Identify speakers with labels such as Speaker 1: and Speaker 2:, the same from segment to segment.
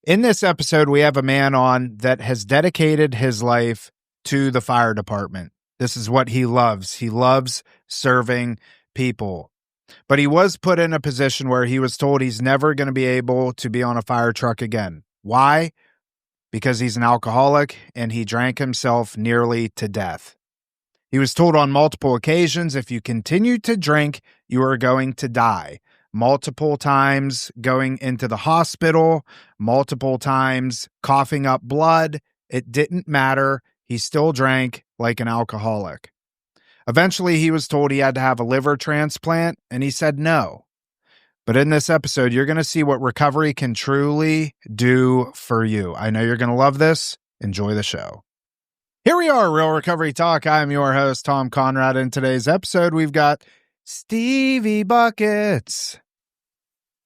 Speaker 1: In this episode, we have a man on that has dedicated his life to the fire department. This is what he loves. He loves serving people. But he was put in a position where he was told he's never going to be able to be on a fire truck again. Why? Because he's an alcoholic and he drank himself nearly to death. He was told on multiple occasions, if you continue to drink, you are going to die. Multiple times going into the hospital, multiple times coughing up blood. It didn't matter. He still drank like an alcoholic. Eventually, he was told he had to have a liver transplant, and he said no. But in this episode, you're going to see what recovery can truly do for you. I know you're going to love this. Enjoy the show. Here we are, Real Recovery Talk. I'm your host, Tom Conrad. In today's episode, we've got Stevie Buckets.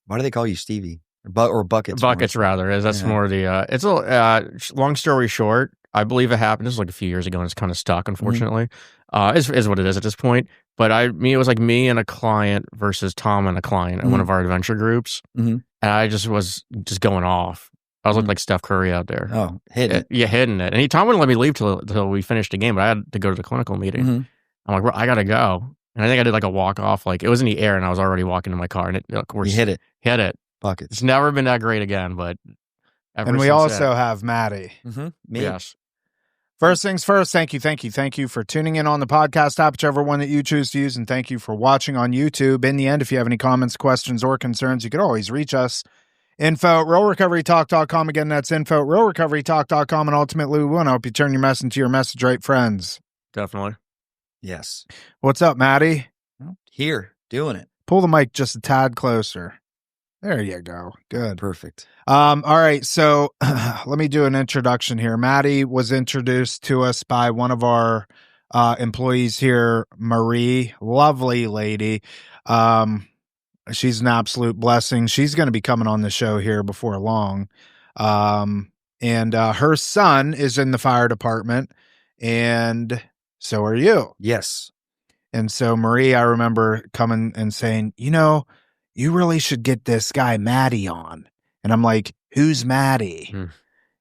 Speaker 2: Why do they call you Stevie? Or Buckets?
Speaker 3: Buckets, rather. That's more the... it's a long story short. I believe it happened. This was like a few years ago, and it's kind of stuck, unfortunately. Is what it is at this point. But it was like me and a client versus Tom and a client at one of our adventure groups. And I just was going off. I was looking like Steph Curry out there.
Speaker 2: Oh, hitting it.
Speaker 3: Yeah, hitting it. And Tom wouldn't let me leave till we finished the game, but I had to go to the clinical meeting. I'm like, bro, I got to go. And I think I did like a walk off. Like, it was in the air, and I was already walking to my car. And of course,
Speaker 2: you hit it.
Speaker 3: Hit it.
Speaker 2: Buckets.
Speaker 3: It's never been that great again, but...
Speaker 1: And we also have Maddie.
Speaker 2: Me.
Speaker 3: Yes.
Speaker 1: First things first, thank you for tuning in on the podcast app, whichever one that you choose to use, and thank you for watching on YouTube. In the end, if you have any comments, questions, or concerns, you can always reach us. info@realrecoverytalk.com. Again, that's info@realrecoverytalk.com, and ultimately, we want to help you turn your mess into your message, right, friends?
Speaker 3: Definitely.
Speaker 2: Yes.
Speaker 1: What's up, Maddie?
Speaker 2: Here, doing it.
Speaker 1: Pull the mic just a tad closer. There you go. Good.
Speaker 2: Perfect.
Speaker 1: All right. So let me do an introduction here. Maddie was introduced to us by one of our employees here, Marie. Lovely lady. She's an absolute blessing. She's going to be coming on the show here before long. And her son is in the fire department, and so are you.
Speaker 2: Yes.
Speaker 1: And so Marie, I remember coming and saying, you really should get this guy Maddie on. And I'm like, who's Maddie?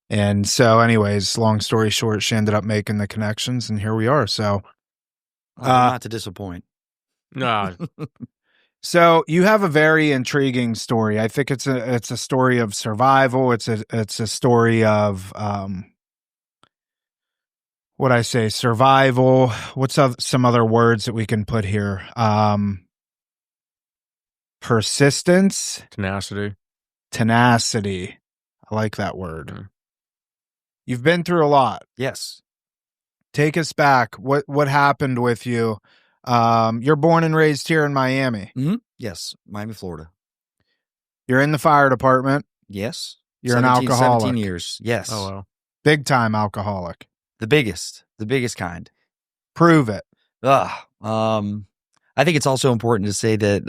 Speaker 1: And so anyways, long story short, she ended up making the connections, and here we are. So
Speaker 2: not to disappoint.
Speaker 3: No.
Speaker 1: So you have a very intriguing story. I think it's a story of survival. It's a story of survival. What's some other words that we can put here? Persistence. Tenacity. I like that word. You've been through a lot.
Speaker 2: Yes.
Speaker 1: Take us back. What happened with you? You're born and raised here in Miami.
Speaker 2: Yes. Miami, Florida.
Speaker 1: You're in the fire department.
Speaker 2: Yes.
Speaker 1: You're an alcoholic.
Speaker 2: 17 years. Yes.
Speaker 3: Oh, wow.
Speaker 1: Big time alcoholic.
Speaker 2: The biggest kind.
Speaker 1: Prove it.
Speaker 2: I think it's also important to say that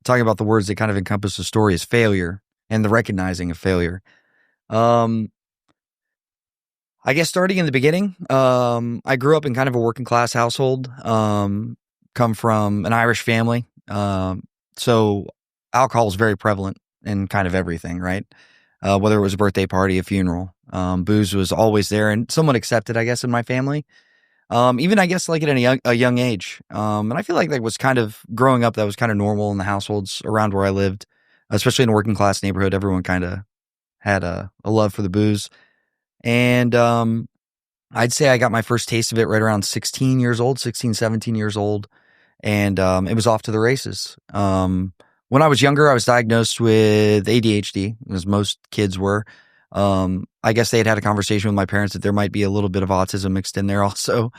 Speaker 2: talking about the words that kind of encompass the story is failure and the recognizing of failure. I guess starting in the beginning, I grew up in kind of a working class household, come from an Irish family. So alcohol is very prevalent in kind of everything, right? Whether it was a birthday party, a funeral, booze was always there and somewhat accepted, I guess, in my family. Even I guess like at a young age. And I feel like that was kind of growing up, that was kind of normal in the households around where I lived, especially in a working class neighborhood. Everyone kind of had a love for the booze. And I'd say I got my first taste of it right around 17 years old. And it was off to the races. When I was younger, I was diagnosed with ADHD, as most kids were. I guess they had a conversation with my parents that there might be a little bit of autism mixed in there also.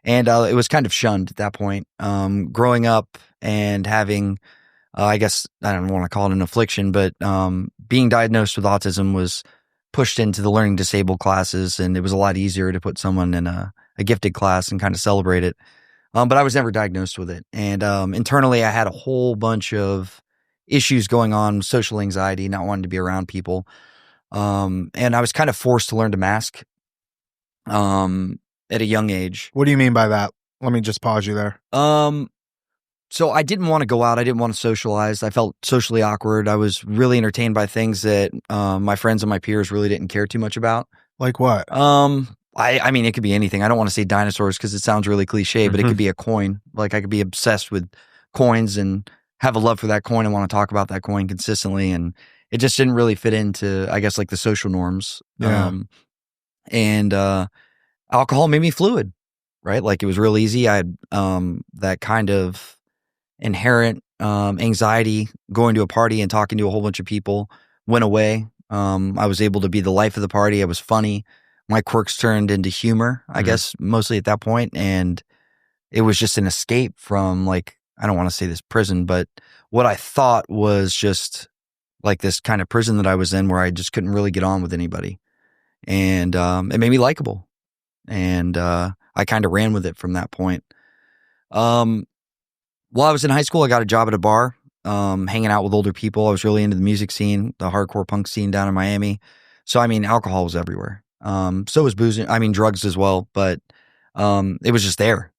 Speaker 2: And it was kind of shunned at that point. Growing up and having, I guess, I don't want to call it an affliction, but being diagnosed with autism was pushed into the learning disabled classes, and it was a lot easier to put someone in a gifted class and kind of celebrate it. But I was never diagnosed with it. And internally, I had a whole bunch of issues going on, social anxiety, not wanting to be around people. And I was kind of forced to learn to mask at a young age.
Speaker 1: What do you mean by that? Let me just pause you there.
Speaker 2: So I didn't want to go out. I didn't want to socialize. I felt socially awkward. I was really entertained by things that my friends and my peers really didn't care too much about.
Speaker 1: Like what?
Speaker 2: I mean, it could be anything. I don't want to say dinosaurs because it sounds really cliche, but it could be a coin. Like I could be obsessed with coins and have a love for that coin and want to talk about that coin consistently. And it just didn't really fit into, I guess, like the social norms.
Speaker 1: Yeah.
Speaker 2: And alcohol made me fluid, right? Like it was real easy. I had that kind of inherent anxiety going to a party and talking to a whole bunch of people went away. I was able to be the life of the party. I was funny. My quirks turned into humor, I guess, mostly at that point. And it was just an escape from, like, I don't want to say this prison, but what I thought was just like this kind of prison that I was in where I just couldn't really get on with anybody. And it made me likable. And I kind of ran with it from that point. While I was in high school, I got a job at a bar, hanging out with older people. I was really into the music scene, the hardcore punk scene down in Miami. So, I mean, alcohol was everywhere. So was booze. I mean, drugs as well, but it was just there.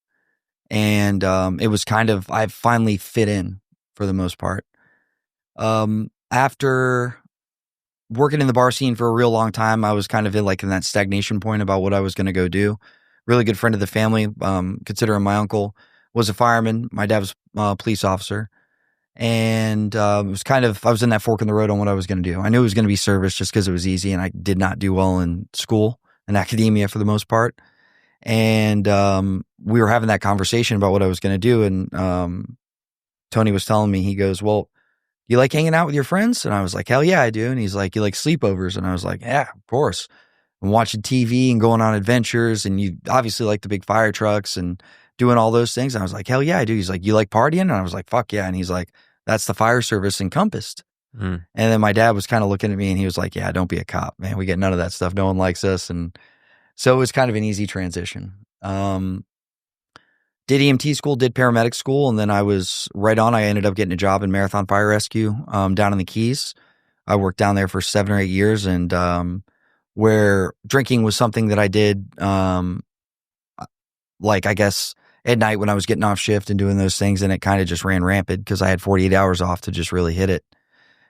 Speaker 2: And it was kind of, I finally fit in for the most part. After working in the bar scene for a real long time, I was kind of in that stagnation point about what I was going to go do. Really good friend of the family, considering my uncle was a fireman. My dad was a police officer. And it was kind of, I was in that fork in the road on what I was going to do. I knew it was going to be service just because it was easy, and I did not do well in school and academia for the most part. And we were having that conversation about what I was going to do. And Tony was telling me, he goes, well, you like hanging out with your friends? And I was like, hell yeah, I do. And he's like, you like sleepovers? And I was like, yeah, of course. And watching TV and going on adventures. And you obviously like the big fire trucks and doing all those things. And I was like, hell yeah, I do. He's like, you like partying? And I was like, fuck yeah. And he's like, that's the fire service encompassed. And then my dad was kind of looking at me and he was like, yeah, don't be a cop, man. We get none of that stuff. No one likes us. And so it was kind of an easy transition. Did EMT school, did paramedic school, and then I was right on. I ended up getting a job in Marathon Fire Rescue down in the Keys. I worked down there for 7 or 8 years, and where drinking was something that I did, I guess, at night when I was getting off shift and doing those things, and it kind of just ran rampant because I had 48 hours off to just really hit it.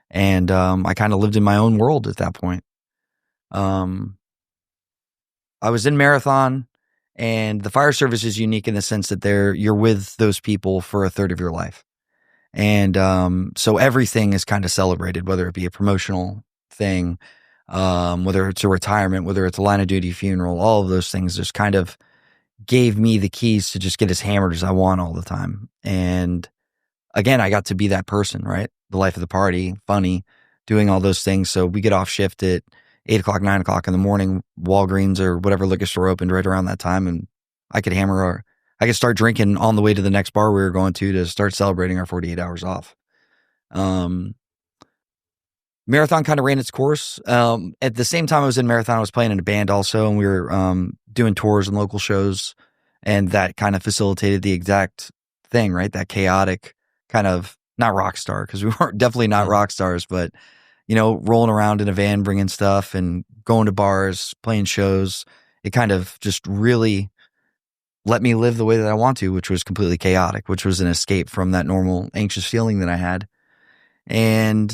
Speaker 2: And I kind of lived in my own world at that point. I was in Marathon. And the fire service is unique in the sense that you're with those people for a third of your life. And so everything is kind of celebrated, whether it be a promotional thing, whether it's a retirement, whether it's a line of duty funeral, all of those things just kind of gave me the keys to just get as hammered as I want all the time. And again, I got to be that person, right? The life of the party, funny, doing all those things. So we get off shift at 8 o'clock, 9 o'clock in the morning, Walgreens or whatever liquor store opened right around that time. And I could I could start drinking on the way to the next bar we were going to start celebrating our 48 hours off. Marathon kind of ran its course. At the same time I was in Marathon, I was playing in a band also, and we were doing tours and local shows. And that kind of facilitated the exact thing, right? That chaotic kind of, not rock star, because we weren't definitely not rock stars, but rolling around in a van, bringing stuff and going to bars, playing shows. It kind of just really let me live the way that I want to, which was completely chaotic, which was an escape from that normal anxious feeling that I had. And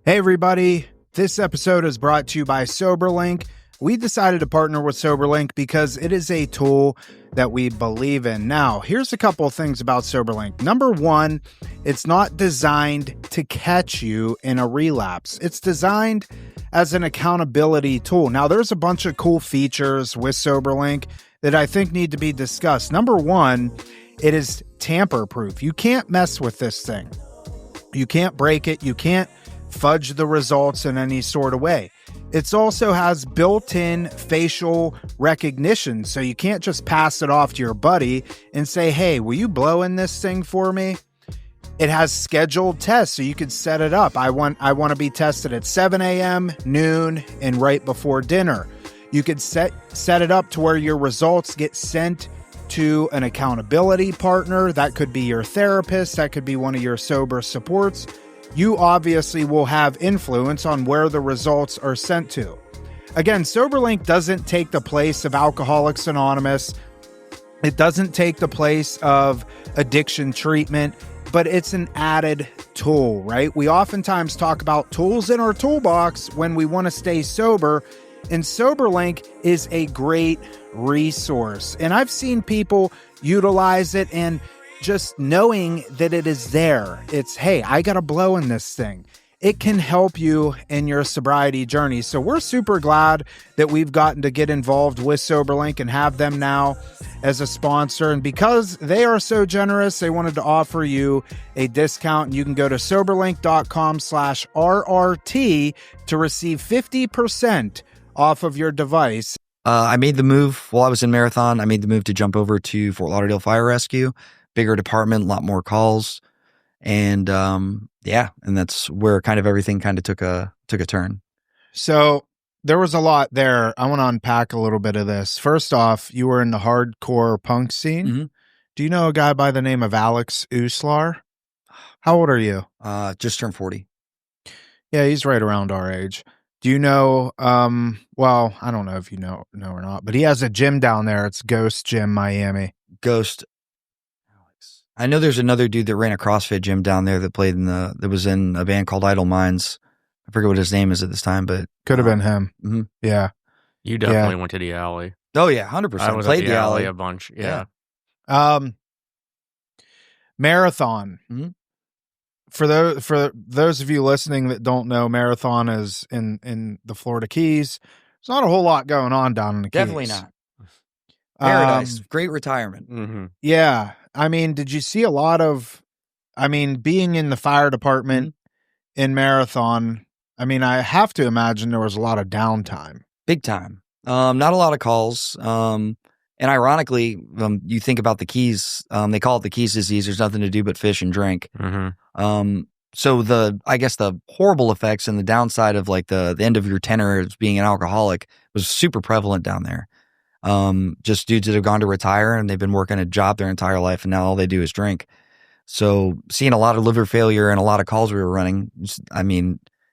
Speaker 1: hey, everybody. This episode is brought to you by SoberLink. We decided to partner with SoberLink because it is a tool that we believe in. Now, here's a couple of things about SoberLink. Number one, it's not designed to catch you in a relapse. It's designed as an accountability tool. Now, there's a bunch of cool features with SoberLink that I think need to be discussed. Number one, it is tamper-proof. You can't mess with this thing. You can't break it. You can't fudge the results in any sort of way. It also has built-in facial recognition, so you can't just pass it off to your buddy and say, hey, will you blow in this thing for me? It has scheduled tests, so you could set it up. I want to be tested at 7 a.m., noon, and right before dinner. You could set it up to where your results get sent to an accountability partner. That could be your therapist. That could be one of your sober supports. You obviously will have influence on where the results are sent to. Again, SoberLink doesn't take the place of Alcoholics Anonymous. It doesn't take the place of addiction treatment. but it's an added tool, right? We oftentimes talk about tools in our toolbox when we want to stay sober, and SoberLink is a great resource. And I've seen people utilize it, and just knowing that it is there, it's, hey, I got a blow in this thing. It can help you in your sobriety journey. So we're super glad that we've gotten to get involved with SoberLink and have them now as a sponsor. And because they are so generous, they wanted to offer you a discount. And you can go to soberlink.com/RRT to receive 50% off of your device.
Speaker 2: I made the move while I was in Marathon. I made the move to jump over to Fort Lauderdale Fire Rescue. Bigger department, a lot more calls. And and that's where kind of everything kind of took a turn.
Speaker 1: So there was a lot there. I want to unpack a little bit of this. First off, you were in the hardcore punk scene.
Speaker 2: Mm-hmm.
Speaker 1: Do you know a guy by the name of Alex Uslar? How old are you?
Speaker 2: Just turned 40.
Speaker 1: Yeah, he's right around our age. Do you know, well, I don't know if you know or not, but he has a gym down there. It's Ghost Gym Miami.
Speaker 2: Ghost. I know there's another dude that ran a CrossFit gym down there that was in a band called Idle Minds. I forget what his name is at this time, but
Speaker 1: could have been him.
Speaker 2: Mm-hmm.
Speaker 1: Yeah.
Speaker 3: You definitely went to the alley.
Speaker 2: Oh yeah, 100%.
Speaker 3: I was
Speaker 2: Played
Speaker 3: at the alley a bunch. Yeah.
Speaker 1: Marathon.
Speaker 2: Mm-hmm.
Speaker 1: For those of you listening that don't know, Marathon is in the Florida Keys. There's not a whole lot going on down in the Keys.
Speaker 2: Definitely not. Paradise. Great retirement.
Speaker 3: Mm-hmm.
Speaker 1: Yeah. I mean, did you see a lot of, being in the fire department in Marathon, I have to imagine there was a lot of downtime.
Speaker 2: Big time. Not a lot of calls. And ironically, you think about the Keys, they call it the Keys disease. There's nothing to do but fish and drink.
Speaker 3: Mm-hmm.
Speaker 2: So the horrible effects and the downside of like the end of your tenure as being an alcoholic was super prevalent down there. Just dudes that have gone to retire and they've been working a job their entire life and now all they do is drink. So seeing a lot of liver failure and a lot of calls we were running,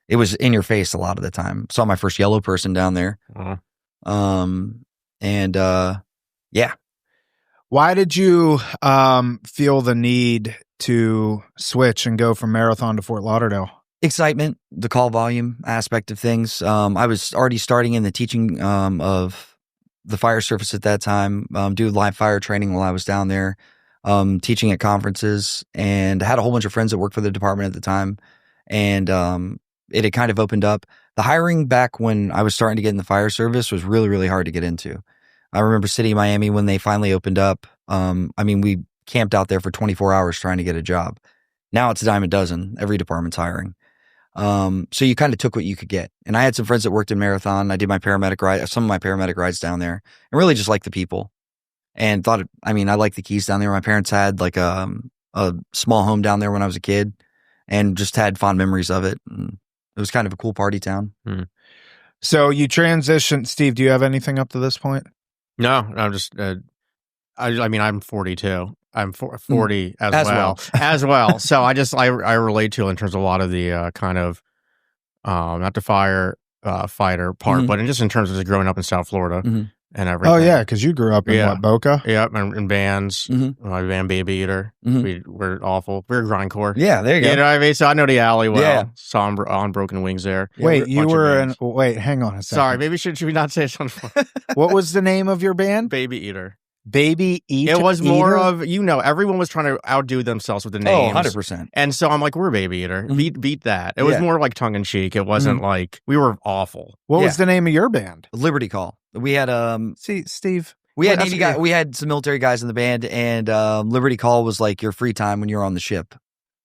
Speaker 2: it was in your face a lot of the time. Saw my first yellow person down there.
Speaker 1: Yeah. Why did you feel the need to switch and go from Marathon to Fort Lauderdale?
Speaker 2: Excitement, the call volume aspect of things. I was already starting in the teaching of the fire service at that time, do live fire training while I was down there, teaching at conferences, and had a whole bunch of friends that worked for the department at the time. And it had kind of opened up. The hiring back when I was starting to get in the fire service was really, really hard to get into. I remember City, Miami, when they finally opened up. We camped out there for 24 hours trying to get a job. Now it's a dime a dozen. Every department's hiring. So you kind of took what you could get. And I had some friends that worked in Marathon. I did some of my paramedic rides down there, and really just liked the people and thought, I liked the Keys down there. My parents had like a small home down there when I was a kid and just had fond memories of it. And it was kind of a cool party town.
Speaker 1: So you transitioned. Steve, do you have anything up to this point?
Speaker 3: No, I'm just, I'm 42. I'm 40 as well. So I relate to it in terms of a lot of the kind of, not the fighter part, but just in terms of just growing up in South Florida and everything.
Speaker 1: Oh yeah, because you grew up in what, Boca?
Speaker 3: Yep, in bands. My band Baby Eater. We're awful. We're grindcore.
Speaker 2: Yeah, there you go.
Speaker 3: You know what I mean? So I know the alley well.
Speaker 2: Yeah.
Speaker 3: Saw on Broken Wings there.
Speaker 1: Wait, hang on a second.
Speaker 3: Sorry, maybe should we not say something?
Speaker 1: What was the name of your band?
Speaker 3: Baby Eater.
Speaker 1: Baby Eater?
Speaker 3: It was more of, everyone was trying to outdo themselves with the names.
Speaker 2: Oh, 100%.
Speaker 3: And so I'm like, we're Baby Eater. Beat that. It was more like tongue in cheek. It wasn't like, we were awful.
Speaker 1: What was the name of your band?
Speaker 2: Liberty Call. We had,
Speaker 1: see, Steve.
Speaker 2: We had Navy guys, we had some military guys in the band, and Liberty Call was like your free time when you're on the ship.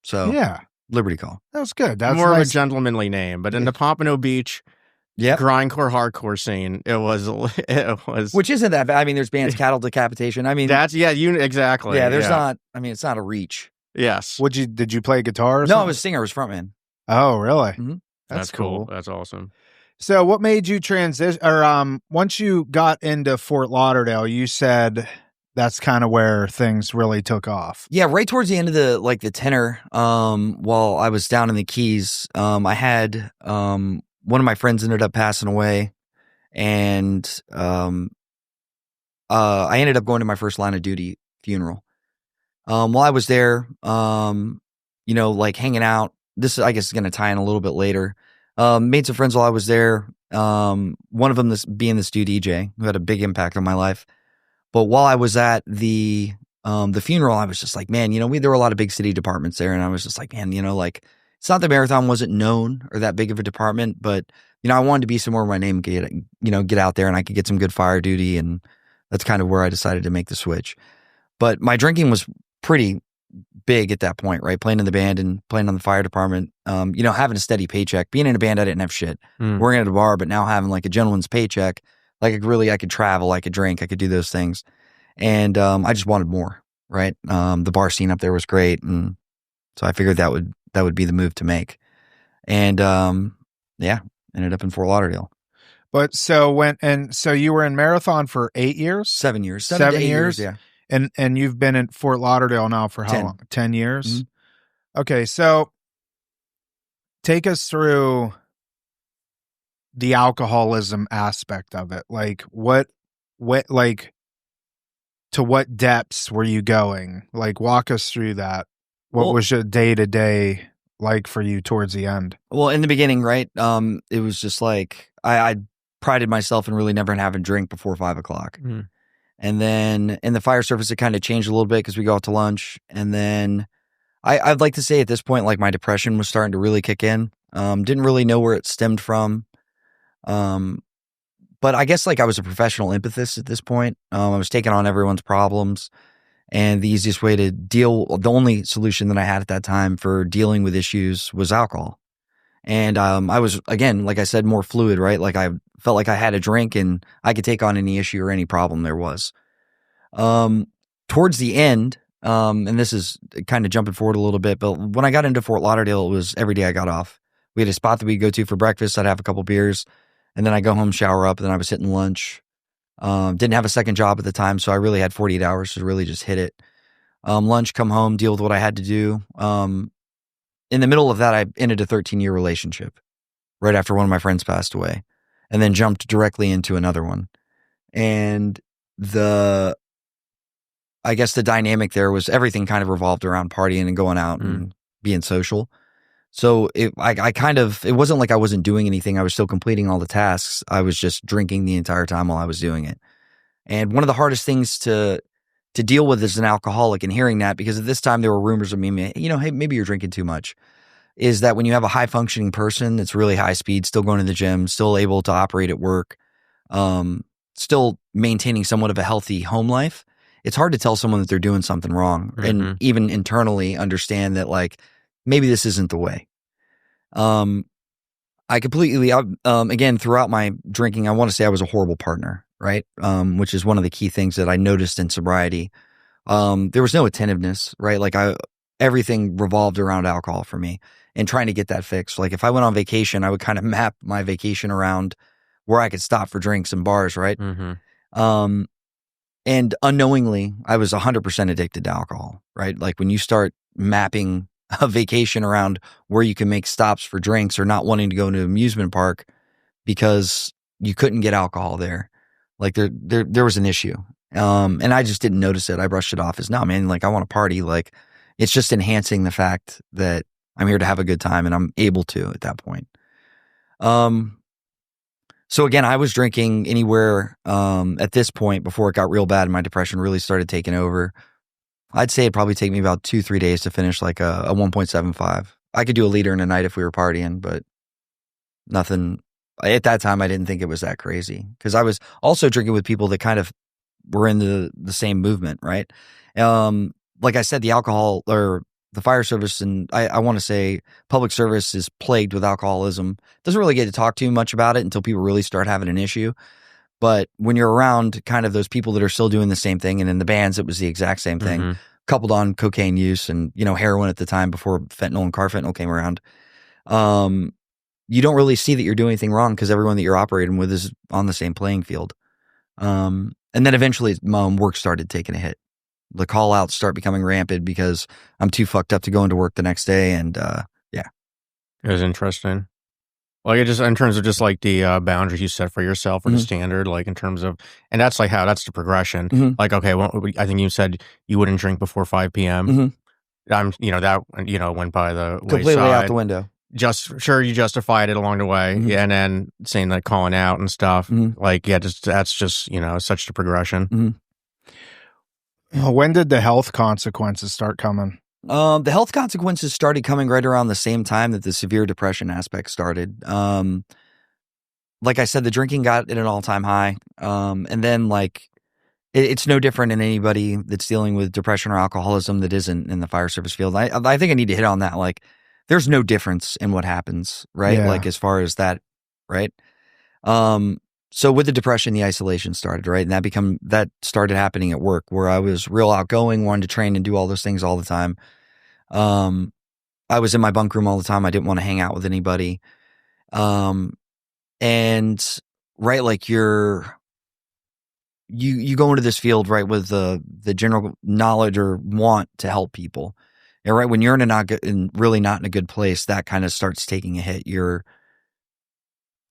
Speaker 2: So,
Speaker 1: yeah.
Speaker 2: Liberty Call.
Speaker 1: That was good. That's
Speaker 3: more of a gentlemanly name. But in the Pompano Beach, grindcore, hardcore scene, it was.
Speaker 2: Which isn't that bad. There's bands, Cattle Decapitation.
Speaker 3: Exactly.
Speaker 2: Yeah, there's not, it's not a reach.
Speaker 3: Yes.
Speaker 1: Did you play guitar or
Speaker 2: No,
Speaker 1: something?
Speaker 2: I was a singer. I was frontman.
Speaker 1: Oh, really?
Speaker 2: Mm-hmm.
Speaker 3: That's cool. That's awesome.
Speaker 1: So what made you transition, or once you got into Fort Lauderdale, you said that's kind of where things really took off.
Speaker 2: Yeah, right towards the end of the tenor, while I was down in the Keys, I had one of my friends ended up passing away, and I ended up going to my first line of duty funeral. While I was there, like hanging out. This, I guess, is going to tie in a little bit later. Made some friends while I was there. One of them being this dude, EJ, who had a big impact on my life. But while I was at the funeral, I was just like, man, there were a lot of big city departments there. And I was just like, man, like, it's not that Marathon wasn't known or that big of a department, but, I wanted to be somewhere where my name could, get out there and I could get some good fire duty. And that's kind of where I decided to make the switch. But my drinking was pretty big at that point, right? Playing in the band and playing on the fire department, having a steady paycheck. Being in a band, I didn't have shit. Working at a bar, but now having like a gentleman's paycheck, like I could travel, I could drink, I could do those things. And I just wanted more, right? The bar scene up there was great. And so I figured that would be the move to make. And ended up in Fort Lauderdale.
Speaker 1: But so you were in Marathon for 8 years?
Speaker 2: 7 years.
Speaker 1: 7 years?
Speaker 2: Yeah.
Speaker 1: And you've been in Fort Lauderdale now for how long? 10 years? Mm-hmm. Okay, so take us through the alcoholism aspect of it. Like what to what depths were you going? Like walk us through that. What was your day-to-day like for you towards the end?
Speaker 2: Well, in the beginning, right? It was just like I prided myself in really never having a drink before 5 o'clock. Mm. And then in the fire service, it kind of changed a little bit because we go out to lunch. And then I'd like to say at this point, like my depression was starting to really kick in. Didn't really know where it stemmed from. But I guess like I was a professional empathist at this point. I was taking on everyone's problems. And the easiest way to the only solution that I had at that time for dealing with issues was alcohol. And I was, again, like I said, more fluid, right? Like I felt like I had a drink and I could take on any issue or any problem there was. Towards the end, and this is kind of jumping forward a little bit, but when I got into Fort Lauderdale, it was every day I got off. We had a spot that we'd go to for breakfast. I'd have a couple beers, and then I go home, shower up, and then I was hitting lunch. Didn't have a second job at the time, so I really had 48 hours to really just hit it. Lunch, come home, deal with what I had to do. In the middle of that, I ended a 13-year relationship right after one of my friends passed away, and then jumped directly into another one. And I guess the dynamic there was everything kind of revolved around partying and going out and being social. So it wasn't like I wasn't doing anything. I was still completing all the tasks. I was just drinking the entire time while I was doing it. And one of the hardest things to deal with as an alcoholic, and hearing that, because at this time there were rumors of me, hey, maybe you're drinking too much, is that when you have a high functioning person that's really high speed, still going to the gym, still able to operate at work, still maintaining somewhat of a healthy home life, it's hard to tell someone that they're doing something wrong and even internally understand that like, maybe this isn't the way. I completely, again, throughout my drinking, I want to say I was a horrible partner, right? Which is one of the key things that I noticed in sobriety. There was no attentiveness, right? Like everything revolved around alcohol for me and trying to get that fixed. Like if I went on vacation, I would kind of map my vacation around where I could stop for drinks and bars, right? Mm-hmm. And unknowingly, I was 100% addicted to alcohol, right? Like when you start mapping a vacation around where you can make stops for drinks or not wanting to go to an amusement park because you couldn't get alcohol there, like there was an issue. And I just didn't notice it. I brushed it off as, no, man, like I want to party. Like it's just enhancing the fact that I'm here to have a good time and I'm able to at that point. So again, I was drinking anywhere at this point before it got real bad and my depression really started taking over. I'd say it'd probably take me about 2-3 days to finish like a 1.75. I could do a liter in a night if we were partying, but nothing. At that time, I didn't think it was that crazy because I was also drinking with people that kind of were in the same movement, right? Like I said, the alcohol or the fire service, and I want to say public service is plagued with alcoholism. Doesn't really get to talk too much about it until people really start having an issue. But when you're around kind of those people that are still doing the same thing, and in the bands, it was the exact same thing, coupled on cocaine use and, heroin at the time before fentanyl and carfentanil came around. You don't really see that you're doing anything wrong because everyone that you're operating with is on the same playing field. And then eventually work started taking a hit. The call outs start becoming rampant because I'm too fucked up to go into work the next day. And yeah.
Speaker 3: It was interesting. Like it just in terms of just like the boundaries you set for yourself or the standard, like in terms of, and that's like how that's the progression. Like, okay, well, I think you said you wouldn't drink before 5 p.m. that went by the
Speaker 2: completely
Speaker 3: wayside.
Speaker 2: out the window.
Speaker 3: You justified it along the way,
Speaker 2: Mhm.
Speaker 3: and then saying like calling out and stuff.
Speaker 2: Mhm.
Speaker 3: That's just such the progression.
Speaker 2: Mhm.
Speaker 1: When did the health consequences start coming?
Speaker 2: The health consequences started coming right around the same time that the severe depression aspect started. Like I said, the drinking got at an all-time high. And then like it's no different in anybody that's dealing with depression or alcoholism that isn't in the fire service field. I think I need to hit on that. Like, there's no difference in what happens, right?
Speaker 1: Yeah.
Speaker 2: Like as far as that, right? So with the depression, the isolation started, right? And that started happening at work, where I was real outgoing, wanted to train and do all those things all the time. I was in my bunk room all the time. I didn't want to hang out with anybody. And right, like you go into this field, right, with the general knowledge or want to help people. And right when you're really not in a good place, that kind of starts taking a hit. Your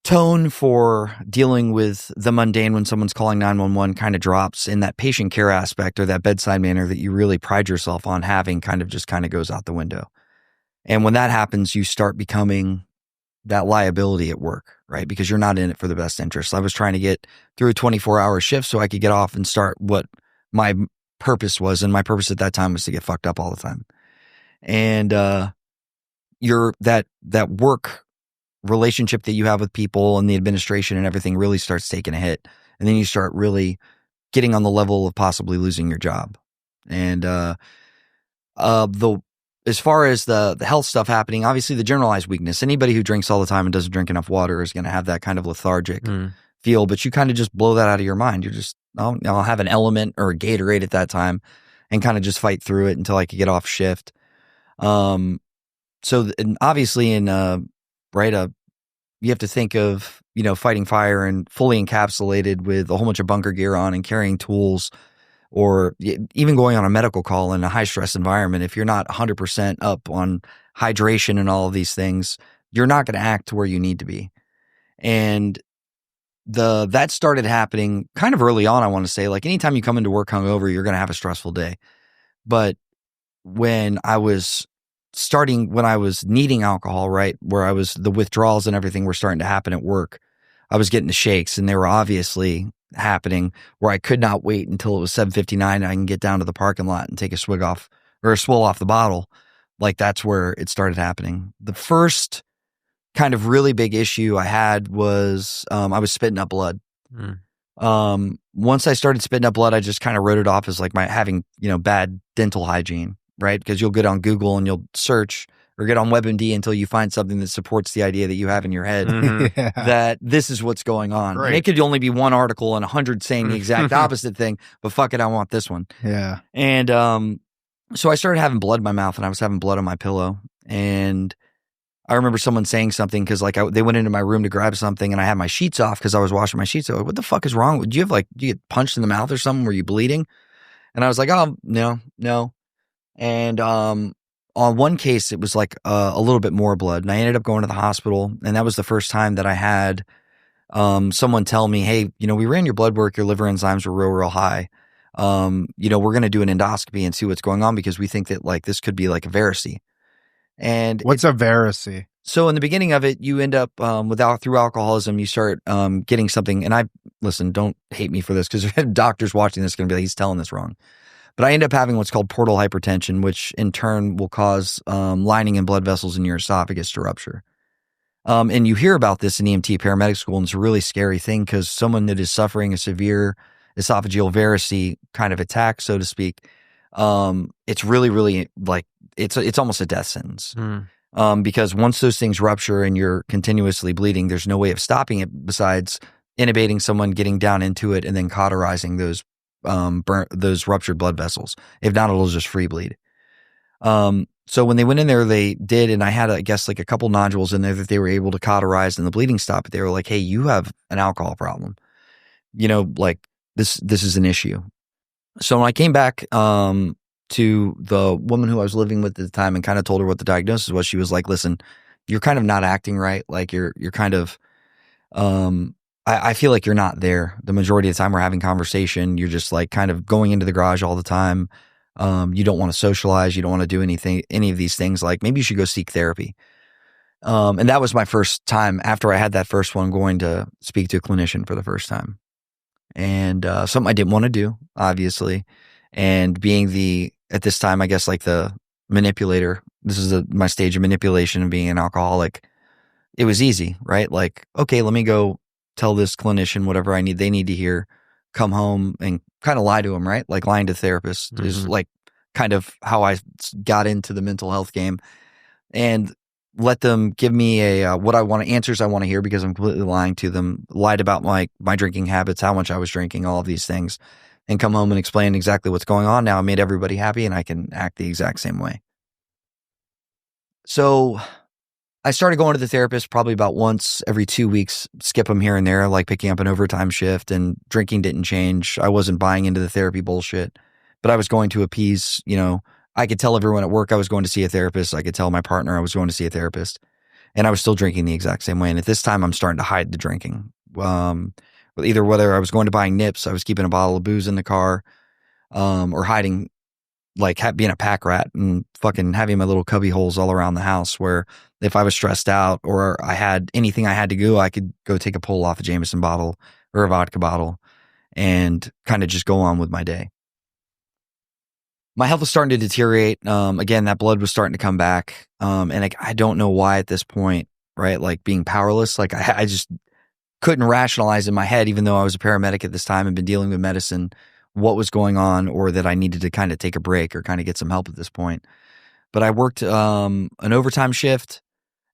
Speaker 2: tone for dealing with the mundane when someone's calling 911 kind of drops, and that patient care aspect or that bedside manner that you really pride yourself on having kind of goes out the window. And when that happens, you start becoming that liability at work, right? Because you're not in it for the best interest. I was trying to get through a 24-hour shift so I could get off and start what my purpose was. And my purpose at that time was to get fucked up all the time. And that work relationship that you have with people and the administration and everything really starts taking a hit. And then you start really getting on the level of possibly losing your job. And as far as the health stuff happening, obviously the generalized weakness, anybody who drinks all the time and doesn't drink enough water is going to have that kind of lethargic feel, but you kind of just blow that out of your mind. You're just, I'll have an Element or a Gatorade at that time and kind of just fight through it until I could get off shift. And obviously you have to think of, fighting fire and fully encapsulated with a whole bunch of bunker gear on and carrying tools, or even going on a medical call in a high stress environment. If you're not 100% up on hydration and all of these things, you're not going to act to where you need to be. And that started happening kind of early on. I want to say, like, anytime you come into work hungover, you're going to have a stressful day. But when I was needing alcohol, right, where the withdrawals and everything were starting to happen at work, I was getting the shakes, and they were obviously happening where I could not wait until it was 7:59 and I can get down to the parking lot and take a swill off the bottle. Like, that's where it started happening. The first kind of really big issue I had was I was spitting up blood. Once I started spitting up blood, I just kind of wrote it off as like my having, bad dental hygiene, right? Because you'll get on Google and you'll search or get on WebMD until you find something that supports the idea that you have in your head that this is what's going on. Right. And it could only be one article and 100 saying the exact opposite thing, but fuck it, I want this one.
Speaker 1: Yeah.
Speaker 2: And so I started having blood in my mouth, and I was having blood on my pillow. And I remember someone saying something because they went into my room to grab something, and I had my sheets off because I was washing my sheets. They're like, what the fuck is wrong? Do you get punched in the mouth or something? Were you bleeding? And I was like, oh, no. And on one case, it was like a little bit more blood, and I ended up going to the hospital. And that was the first time that I had someone tell me, hey, we ran your blood work, your liver enzymes were real high. We're going to do an endoscopy and see what's going on because we think that like this could be like a varice. And
Speaker 1: what's a varice?
Speaker 2: So in the beginning of it, you end up through alcoholism, you start getting something. And listen, don't hate me for this because doctors watching this are going to be like, he's telling this wrong. But I end up having what's called portal hypertension, which in turn will cause lining and blood vessels in your esophagus to rupture. And you hear about this in EMT paramedic school, and it's a really scary thing because someone that is suffering a severe esophageal varice kind of attack, so to speak, it's really, really like it's almost a death sentence. Because once those things rupture and you're continuously bleeding, there's no way of stopping it besides intubating someone, getting down into it, and then cauterizing those ruptured blood vessels. If not, it'll just free bleed. So when they went in there, they did, and I had, I guess, like a couple nodules in there that they were able to cauterize and the bleeding stopped. They were like, hey, you have an alcohol problem. Like this is an issue. So when I came back to the woman who I was living with at the time and kind of told her what the diagnosis was, she was like, listen, you're kind of not acting right. Like you're kind of, I feel like you're not there the majority of the time we're having conversation. You're just like kind of going into the garage all the time. you don't want to socialize, you don't want to do any of these things, like maybe you should go seek therapy. And that was my first time after I had that first one going to speak to a clinician for the first time. And something I didn't want to do, obviously. And being at this time, I guess, like the manipulator, this is my stage of manipulation and being an alcoholic. It was easy, right? Like, okay, let me go tell this clinician whatever they need to hear, come home and kind of lie to them, right? Like lying to therapists is like kind of how I got into the mental health game, and let them give me answers I want to hear, because I'm completely lying to them, lied about my drinking habits, how much I was drinking, all of these things, and come home and explain exactly what's going on. Now I made everybody happy and I can act the exact same way. So I started going to the therapist probably about once every 2 weeks, skip them here and there, like picking up an overtime shift, and drinking didn't change. I wasn't buying into the therapy bullshit, but I was going to appease, I could tell everyone at work I was going to see a therapist. I could tell my partner I was going to see a therapist, and I was still drinking the exact same way. And at this time, I'm starting to hide the drinking. Either whether I was going to buying nips, I was keeping a bottle of booze in the car, or hiding, like being a pack rat and fucking having my little cubby holes all around the house, where if I was stressed out or I had anything I had to go, I could go take a pull off a Jameson bottle or a vodka bottle and kind of just go on with my day. My health was starting to deteriorate. Again, that blood was starting to come back. And I don't know why at this point, right? Like being powerless, like I just couldn't rationalize in my head, even though I was a paramedic at this time and been dealing with medicine, what was going on, or that I needed to kind of take a break or kind of get some help at this point. But I worked an overtime shift.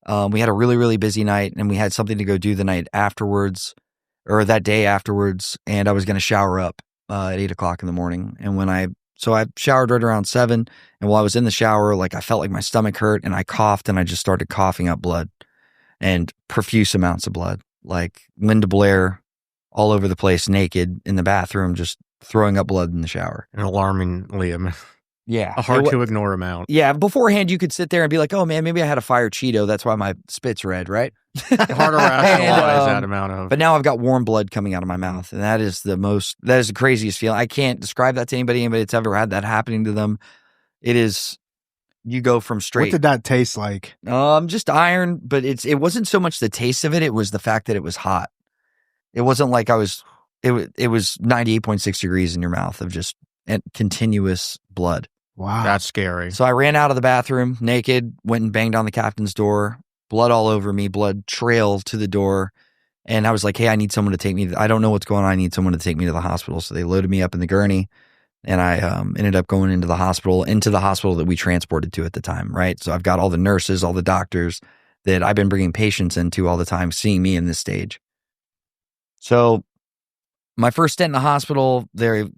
Speaker 2: We had a really, really busy night, and we had something to go do the night afterwards, or that day afterwards. And I was going to shower up at 8:00 in the morning. And so I showered right around 7. And while I was in the shower, like I felt like my stomach hurt, and I coughed, and I just started coughing up blood, and profuse amounts of blood, like Linda Blair all over the place, naked in the bathroom, just throwing up blood in the shower.
Speaker 3: An alarmingly,
Speaker 2: yeah,
Speaker 3: a hard to ignore amount.
Speaker 2: Yeah, beforehand you could sit there and be like, oh man, maybe I had a fire Cheeto, that's why my spit's red, right?
Speaker 3: Hard to rationalize that amount of.
Speaker 2: But now I've got warm blood coming out of my mouth, and that is the craziest feeling. I can't describe that to anybody that's ever had that happening to them. It is, you go from straight.
Speaker 1: What did that taste like?
Speaker 2: Just iron, but it wasn't so much the taste of it, it was the fact that it was hot. It wasn't like it was 98.6 degrees in your mouth of just continuous blood.
Speaker 1: Wow.
Speaker 3: That's scary.
Speaker 2: So I ran out of the bathroom naked, went and banged on the captain's door, blood all over me, blood trail to the door. And I was like, hey, I need someone to take me. I don't know what's going on. I need someone to take me to the hospital. So they loaded me up in the gurney, and I ended up going into the hospital that we transported to at the time, right? So I've got all the nurses, all the doctors that I've been bringing patients into all the time, seeing me in this stage. So my first stint in the hospital, they're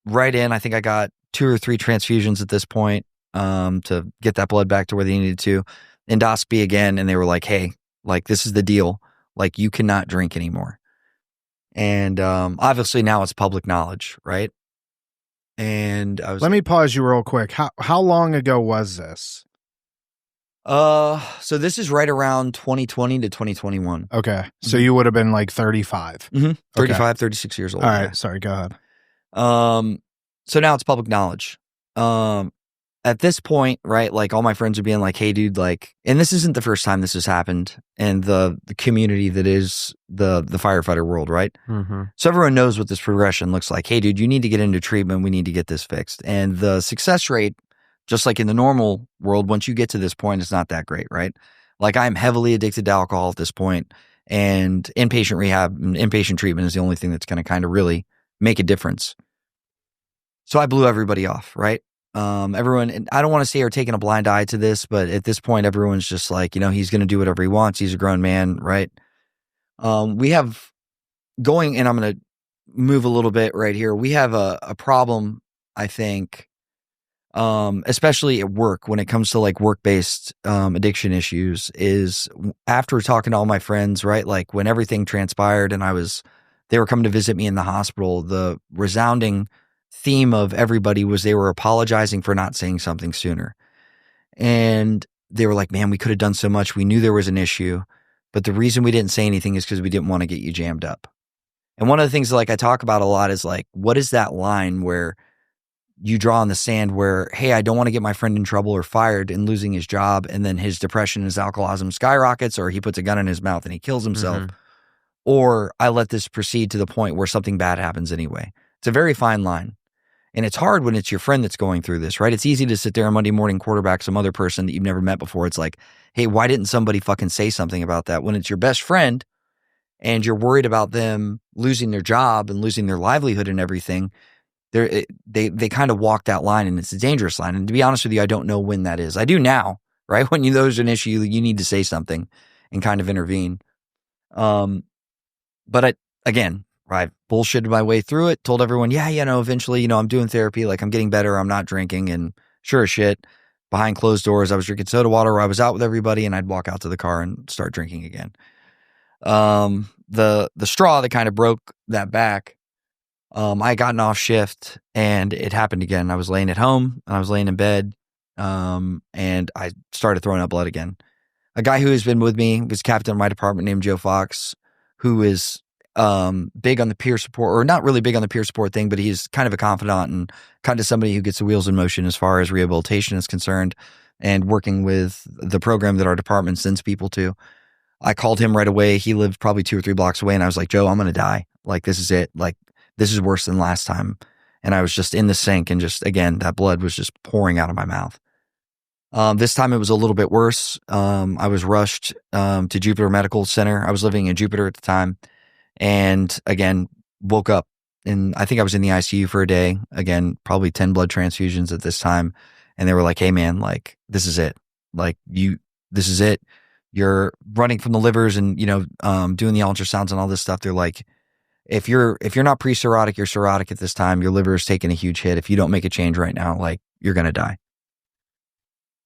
Speaker 2: right in. I think I got 2 or 3 transfusions at this point to get that blood back to where they needed to. Endoscopy again, and they were like, hey, like this is the deal. Like you cannot drink anymore. And obviously now it's public knowledge, right? And
Speaker 1: let me pause you real quick. How long ago was this?
Speaker 2: So this is right around 2020 to 2021.
Speaker 1: Okay. So you would have been like 35.
Speaker 2: 35,
Speaker 1: Okay.
Speaker 2: 36 years old.
Speaker 1: All right.
Speaker 2: Yeah.
Speaker 1: Sorry, go ahead.
Speaker 2: So now it's public knowledge. At this point, right, like all my friends are being like, hey dude, like, and this isn't the first time this has happened in the community that is the firefighter world, right?
Speaker 3: Mm-hmm.
Speaker 2: So everyone knows what this progression looks like. Hey dude, you need to get into treatment. We need to get this fixed. And the success rate, just like in the normal world, once you get to this point, it's not that great, right? Like I'm heavily addicted to alcohol at this point, and inpatient rehab and inpatient treatment is the only thing that's going to kind of really make a difference. So I blew everybody off, right? Everyone, and I don't want to say are taking a blind eye to this, but at this point, everyone's just like, he's going to do whatever he wants. He's a grown man, right? We have going, and I'm going to move a little bit right here. We have a problem, I think, especially at work when it comes to like work-based addiction issues, is after talking to all my friends, right? Like when everything transpired and they were coming to visit me in the hospital, the resounding theme of everybody was they were apologizing for not saying something sooner. And they were like, man, we could have done so much. We knew there was an issue, but the reason we didn't say anything is because we didn't want to get you jammed up. And one of the things like I talk about a lot is like, what is that line where you draw in the sand where, hey, I don't want to get my friend in trouble or fired and losing his job, and then his depression and his alcoholism skyrockets, or he puts a gun in his mouth and he kills himself, or I let this proceed to the point where something bad happens anyway. It's a very fine line. And it's hard when it's your friend that's going through this, right? It's easy to sit there on Monday morning, quarterback some other person that you've never met before. It's like, hey, why didn't somebody fucking say something about that? When it's your best friend and you're worried about them losing their job and losing their livelihood and everything, they kind of walk that line, and it's a dangerous line. And to be honest with you, I don't know when that is. I do now, right? When there's an issue, you need to say something and kind of intervene. But again, I bullshitted my way through it, told everyone, eventually, I'm doing therapy, like I'm getting better, I'm not drinking, and sure as shit, behind closed doors, I was drinking soda water, I was out with everybody, and I'd walk out to the car and start drinking again. The straw that kind of broke that back, I got an off shift, and it happened again. I was laying at home, and I was laying in bed, and I started throwing up blood again. A guy who has been with me was captain of my department named Joe Fox, who is big on the peer support, or not really big on the peer support thing, but he's kind of a confidant and kind of somebody who gets the wheels in motion as far as rehabilitation is concerned and working with the program that our department sends people to. I called him right away. He lived probably 2 or 3 blocks away, and I was like, Joe, I'm going to die. Like, this is it. Like, this is worse than last time. And I was just in the sink, and just, again, that blood was just pouring out of my mouth. This time it was a little bit worse. I was rushed to Jupiter Medical Center. I was living in Jupiter at the time. And again, woke up, and I think I was in the ICU for a day. Again, probably 10 blood transfusions at this time. And they were like, hey man, like, this is it. Like this is it. You're running from the livers and, doing the ultrasounds and all this stuff. They're like, if you're not pre-cirrhotic, you're cirrhotic at this time. Your liver is taking a huge hit. If you don't make a change right now, like, you're going to die.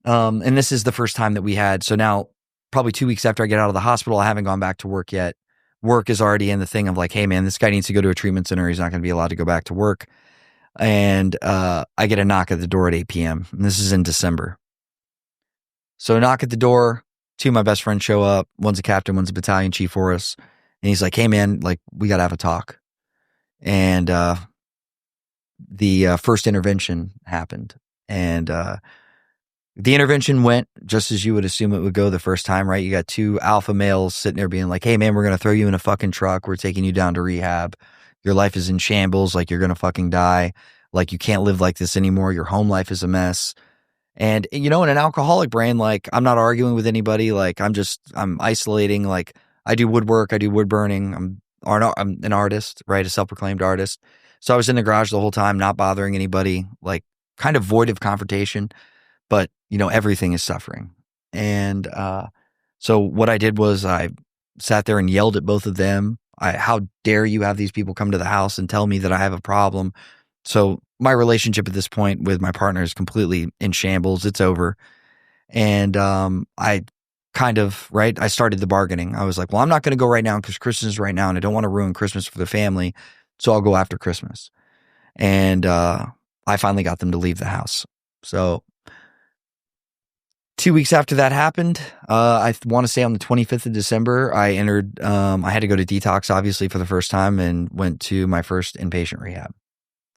Speaker 2: And this is the first time that we had. So now probably 2 weeks after I get out of the hospital, I haven't gone back to work yet. Work is already in the thing of like, hey man, this guy needs to go to a treatment center. He's not going to be allowed to go back to work. And I get a knock at the door at 8 p.m. And this is in December. So knock at the door, 2 of my best friends show up. One's a captain, one's a battalion chief for us. And he's like, hey man, like, we got to have a talk. And the first intervention happened. And the intervention went just as you would assume it would go the first time, right? You got 2 alpha males sitting there being like, hey man, we're going to throw you in a fucking truck. We're taking you down to rehab. Your life is in shambles. Like, you're going to fucking die. Like, you can't live like this anymore. Your home life is a mess. And, in an alcoholic brain, like, I'm not arguing with anybody. Like, I'm isolating. Like, I do woodwork. I do wood burning. I'm an artist, right? A self-proclaimed artist. So I was in the garage the whole time, not bothering anybody, like, kind of void of confrontation. But, everything is suffering. And so what I did was I sat there and yelled at both of them. How dare you have these people come to the house and tell me that I have a problem? So my relationship at this point with my partner is completely in shambles. It's over. And I kind of, right, I started the bargaining. I was like, well, I'm not going to go right now because Christmas is right now and I don't want to ruin Christmas for the family. So I'll go after Christmas. And I finally got them to leave the house. So 2 weeks after that happened, I want to say on the 25th of December, I entered, I had to go to detox, obviously, for the first time, and went to my first inpatient rehab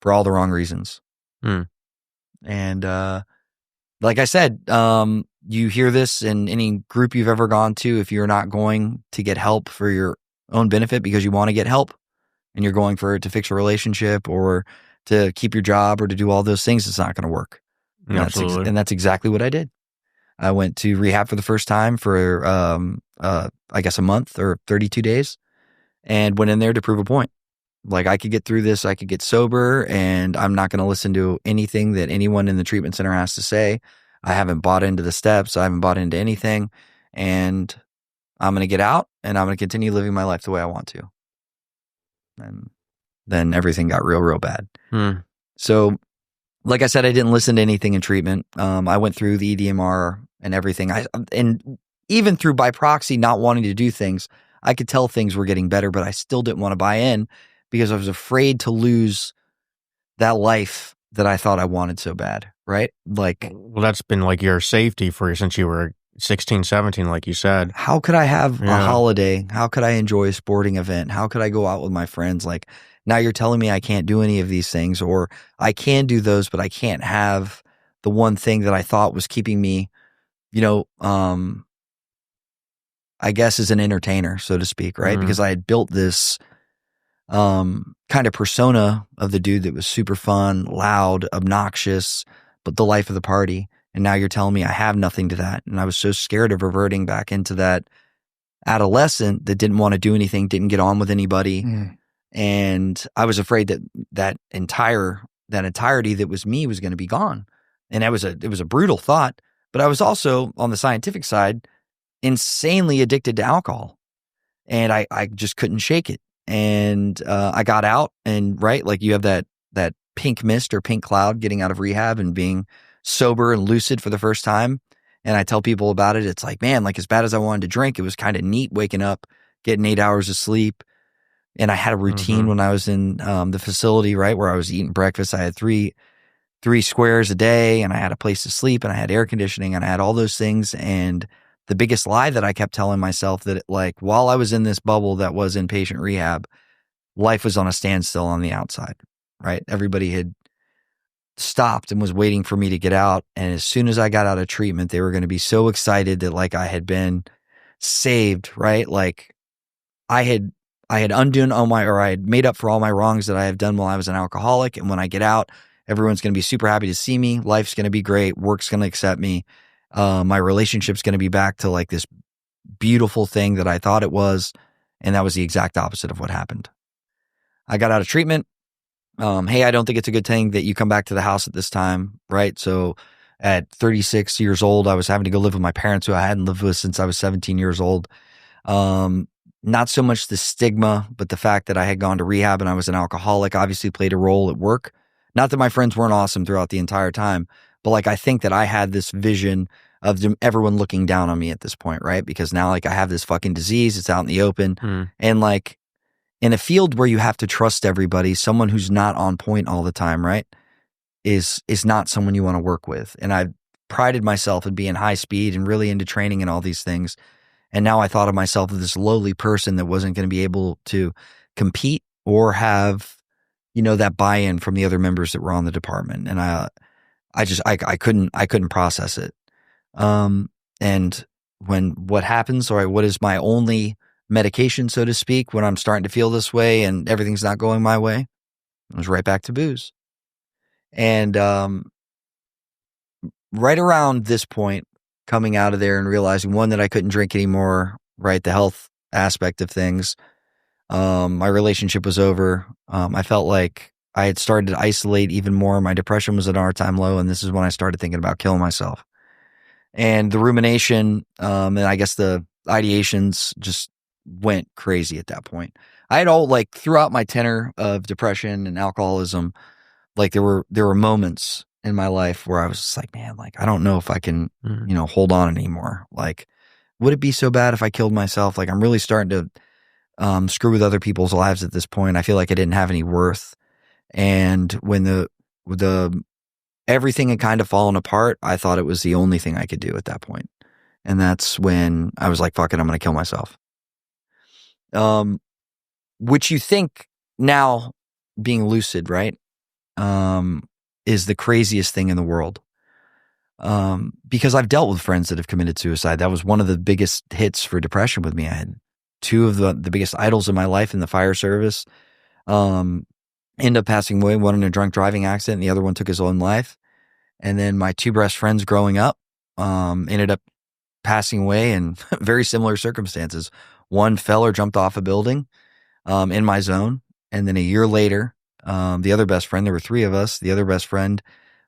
Speaker 2: for all the wrong reasons. And like I said, you hear this in any group you've ever gone to. If you're not going to get help for your own benefit because you want to get help, and you're going for it to fix a relationship or to keep your job or to do all those things, it's not going to work.
Speaker 3: Absolutely.
Speaker 2: And that's exactly what I did. I went to rehab for the first time for, I guess, a month or 32 days, and went in there to prove a point. Like, I could get through this. I could get sober, and I'm not going to listen to anything that anyone in the treatment center has to say. I haven't bought into the steps. I haven't bought into anything, and I'm going to get out, and I'm going to continue living my life the way I want to. And then everything got real, real bad. So, like I said, I didn't listen to anything in treatment. I went through the EDMR and everything. And even through by proxy, not wanting to do things, I could tell things were getting better, but I still didn't want to buy in because I was afraid to lose that life that I thought I wanted so bad, right? Like,
Speaker 3: well, that's been like your safety since you were 16, 17, like you said.
Speaker 2: How could I have a
Speaker 3: Yeah.
Speaker 2: holiday? How could I enjoy a sporting event? How could I go out with my friends? Like, now you're telling me I can't do any of these things, or I can do those, but I can't have the one thing that I thought was keeping me, I guess as an entertainer, so to speak, right? Because I had built this kind of persona of the dude that was super fun, loud, obnoxious, but the life of the party. And now you're telling me I have nothing to that. And I was so scared of reverting back into that adolescent that didn't want to do anything, didn't get on with anybody. And I was afraid that entirety that was me was going to be gone. And it was a brutal thought, but I was also on the scientific side insanely addicted to alcohol, and I just couldn't shake it. And I got out, and like you have that pink mist or pink cloud getting out of rehab and being sober and lucid for the first time. And I tell people about it. It's like, man, like as bad as I wanted to drink, it was kind of neat waking up, getting 8 hours of sleep. And I had a routine when I was in the facility, right, where I was eating breakfast. I had three squares a day, and I had a place to sleep, and I had air conditioning, and I had all those things. And the biggest lie that I kept telling myself that like while I was in this bubble that was inpatient rehab, life was on a standstill on the outside, right? Everybody had stopped and was waiting for me to get out. And as soon as I got out of treatment, they were going to be so excited that like I had been saved, right? Like I had undone I had made up for all my wrongs that I have done while I was an alcoholic. And when I get out, everyone's going to be super happy to see me. Life's going to be great. Work's going to accept me. My relationship's going to be back to like this beautiful thing that I thought it was. And that was the exact opposite of what happened. I got out of treatment. Hey, I don't think it's a good thing that you come back to the house at this time, right? So at 36 years old, I was having to go live with my parents who I hadn't lived with since I was 17 years old. Not so much the stigma, but the fact that I had gone to rehab and I was an alcoholic obviously played a role at work. Not that my friends weren't awesome throughout the entire time, but like I think that I had this vision of everyone looking down on me at this point, right? Because now like I have this fucking disease, it's out in the open. And like in a field where you have to trust everybody, someone who's not on point all the time, right, is not someone you want to work with. And I prided myself in being high speed and really into training and all these things. And now I thought of myself as this lowly person that wasn't going to be able to compete or have, that buy-in from the other members that were on the department. And I couldn't process it. And what happens, or what is my only medication, so to speak, when I'm starting to feel this way and everything's not going my way? It was right back to booze. And right around this point, coming out of there and realizing, one, that I couldn't drink anymore, right? The health aspect of things. My relationship was over. I felt like I had started to isolate even more. My depression was at an all-time low, and this is when I started thinking about killing myself. And the rumination, and I guess the ideations just went crazy at that point. I had throughout my tenor of depression and alcoholism, like there were moments in my life where I was just like, man, like, I don't know if I can, hold on anymore. Like, would it be so bad if I killed myself? Like, I'm really starting to screw with other people's lives at this point. I feel like I didn't have any worth. And when the everything had kind of fallen apart, I thought it was the only thing I could do at that point. And that's when I was like, fuck it, I'm going to kill myself. Which you think now, being lucid, right, is the craziest thing in the world. Because I've dealt with friends that have committed suicide. That was one of the biggest hits for depression with me. I had two of the biggest idols in my life in the fire service end up passing away, one in a drunk driving accident, and the other one took his own life. And then my two best friends growing up ended up passing away in very similar circumstances. One fell or jumped off a building in my zone. And then a year later, the other best friend, there were three of us, the other best friend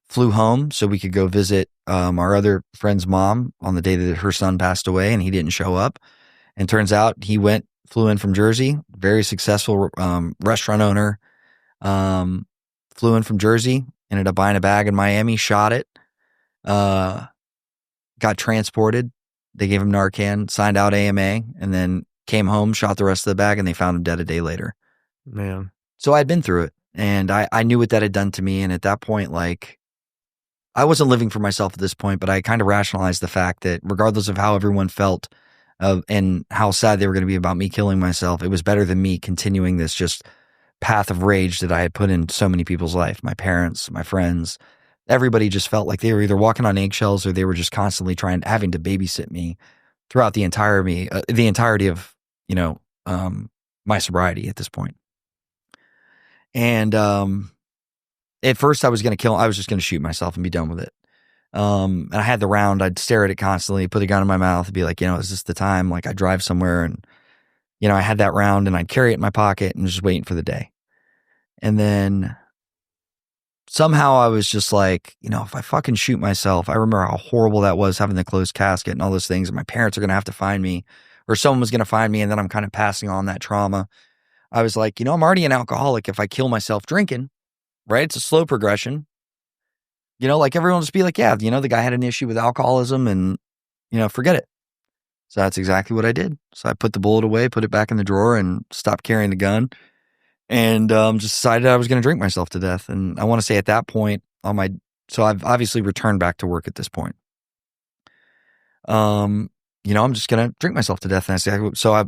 Speaker 2: flew home so we could go visit our other friend's mom on the day that her son passed away, and he didn't show up. And turns out he flew in from Jersey, very successful restaurant owner, flew in from Jersey, ended up buying a bag in Miami, shot it, got transported. They gave him Narcan, signed out AMA, and then came home, shot the rest of the bag, and they found him dead a day later.
Speaker 3: Man.
Speaker 2: So I'd been through it, and I knew what that had done to me. And at that point, like, I wasn't living for myself at this point, but I kind of rationalized the fact that regardless of how everyone felt and how sad they were going to be about me killing myself, it was better than me continuing this just path of rage that I had put in so many people's life. My parents, my friends, everybody just felt like they were either walking on eggshells or they were just constantly having to babysit me throughout the entirety of, my sobriety at this point. And at first I was just going to shoot myself and be done with it. And I had the round, I'd stare at it constantly, put a gun in my mouth and be like, is this the time? Like, I drive somewhere and, I had that round and I'd carry it in my pocket and just waiting for the day. And then somehow I was just like, if I fucking shoot myself, I remember how horrible that was, having the closed casket and all those things. And my parents are going to have to find me, or someone was going to find me. And then I'm kind of passing on that trauma. I was like, I'm already an alcoholic. If I kill myself drinking, right? It's a slow progression. Like everyone will just be like, yeah, the guy had an issue with alcoholism and, forget it. So that's exactly what I did. So I put the bullet away, put it back in the drawer and stopped carrying the gun and just decided I was going to drink myself to death. And I want to say at that point so I've obviously returned back to work at this point. I'm just going to drink myself to death. And so I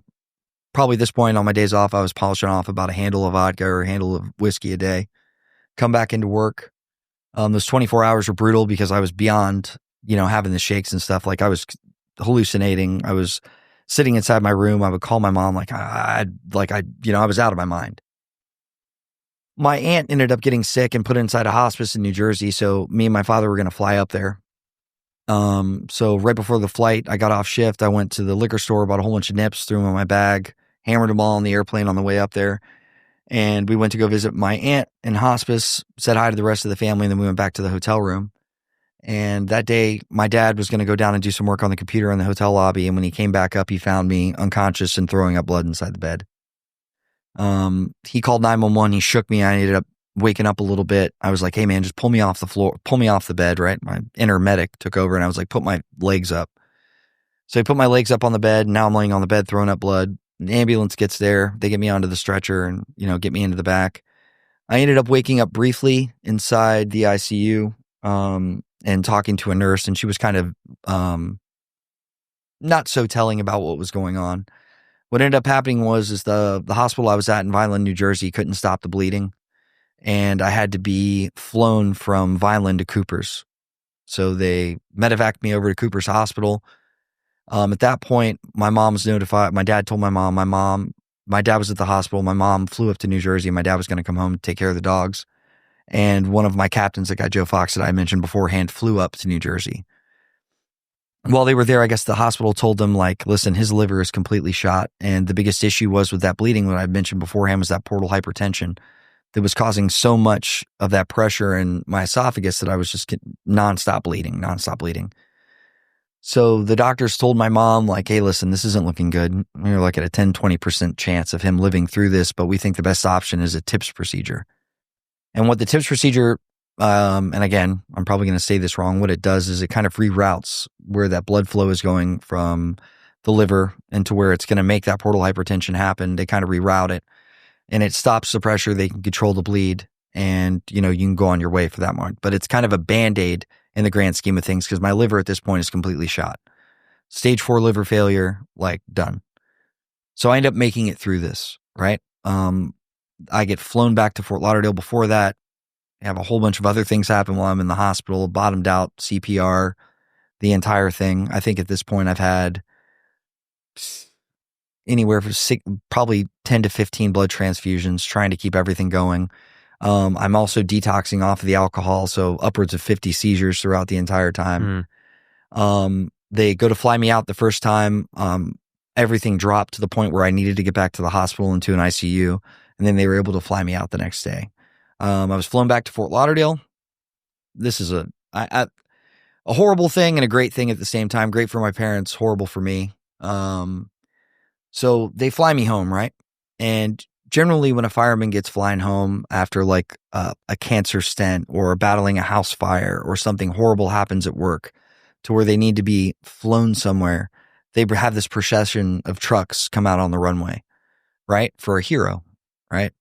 Speaker 2: probably at this point on my days off, I was polishing off about a handle of vodka or a handle of whiskey a day, come back into work. Those 24 hours were brutal because I was beyond, having the shakes and stuff. Like I was hallucinating. I was sitting inside my room. I would call my mom I was out of my mind. My aunt ended up getting sick and put inside a hospice in New Jersey. So me and my father were going to fly up there. So right before the flight, I got off shift. I went to the liquor store, bought a whole bunch of nips, threw them in my bag, hammered them all on the airplane on the way up there. And we went to go visit my aunt in hospice, said hi to the rest of the family, and then we went back to the hotel room. And that day, my dad was going to go down and do some work on the computer in the hotel lobby. And when he came back up, he found me unconscious and throwing up blood inside the bed. He called 911. He shook me. I ended up waking up a little bit. I was like, hey man, just pull me off the floor, pull me off the bed, right? My inner medic took over and I was like, put my legs up. So he put my legs up on the bed. And now I'm laying on the bed, throwing up blood. An ambulance gets there. They get me onto the stretcher and, get me into the back. I ended up waking up briefly inside the ICU, and talking to a nurse, and she was kind of, not so telling about what was going on. What ended up happening was the hospital I was at in Vineland, New Jersey couldn't stop the bleeding. And I had to be flown from Vineland to Cooper's. So they medevaced me over to Cooper's Hospital. At that point, my mom was notified. My dad told my mom, my dad was at the hospital. My mom flew up to New Jersey. My dad was going to come home to take care of the dogs. And one of my captains, the guy Joe Fox that I mentioned beforehand, flew up to New Jersey. While they were there, I guess the hospital told them, like, listen, his liver is completely shot. And the biggest issue was with that bleeding, what I mentioned beforehand, was that portal hypertension that was causing so much of that pressure in my esophagus that I was just nonstop bleeding. So the doctors told my mom, like, hey, listen, this isn't looking good. We're like at a 10-20% chance of him living through this, but we think the best option is a TIPS procedure. And what the TIPS procedure, and again, I'm probably going to say this wrong, what it does is it kind of reroutes where that blood flow is going from the liver into where it's going to make that portal hypertension happen. They kind of reroute it and it stops the pressure. They can control the bleed and, you can go on your way for that month. But it's kind of a Band-Aid in the grand scheme of things because my liver at this point is completely shot. Stage 4 liver failure, like done. So I end up making it through this, right? I get flown back to Fort Lauderdale. Before that, I have a whole bunch of other things happen while I'm in the hospital, bottomed out, CPR, the entire thing. I think at this point I've had anywhere from probably 10 to 15 blood transfusions, trying to keep everything going. I'm also detoxing off of the alcohol, so upwards of 50 seizures throughout the entire time. They go to fly me out the first time. Everything dropped to the point where I needed to get back to the hospital into an ICU, and then they were able to fly me out the next day. I was flown back to Fort Lauderdale. This is a horrible thing and a great thing at the same time. Great for my parents, horrible for me. So they fly me home, right? And generally when a fireman gets flying home after like a cancer stent or battling a house fire or something horrible happens at work to where they need to be flown somewhere, they have this procession of trucks come out on the runway, right? For a hero, right?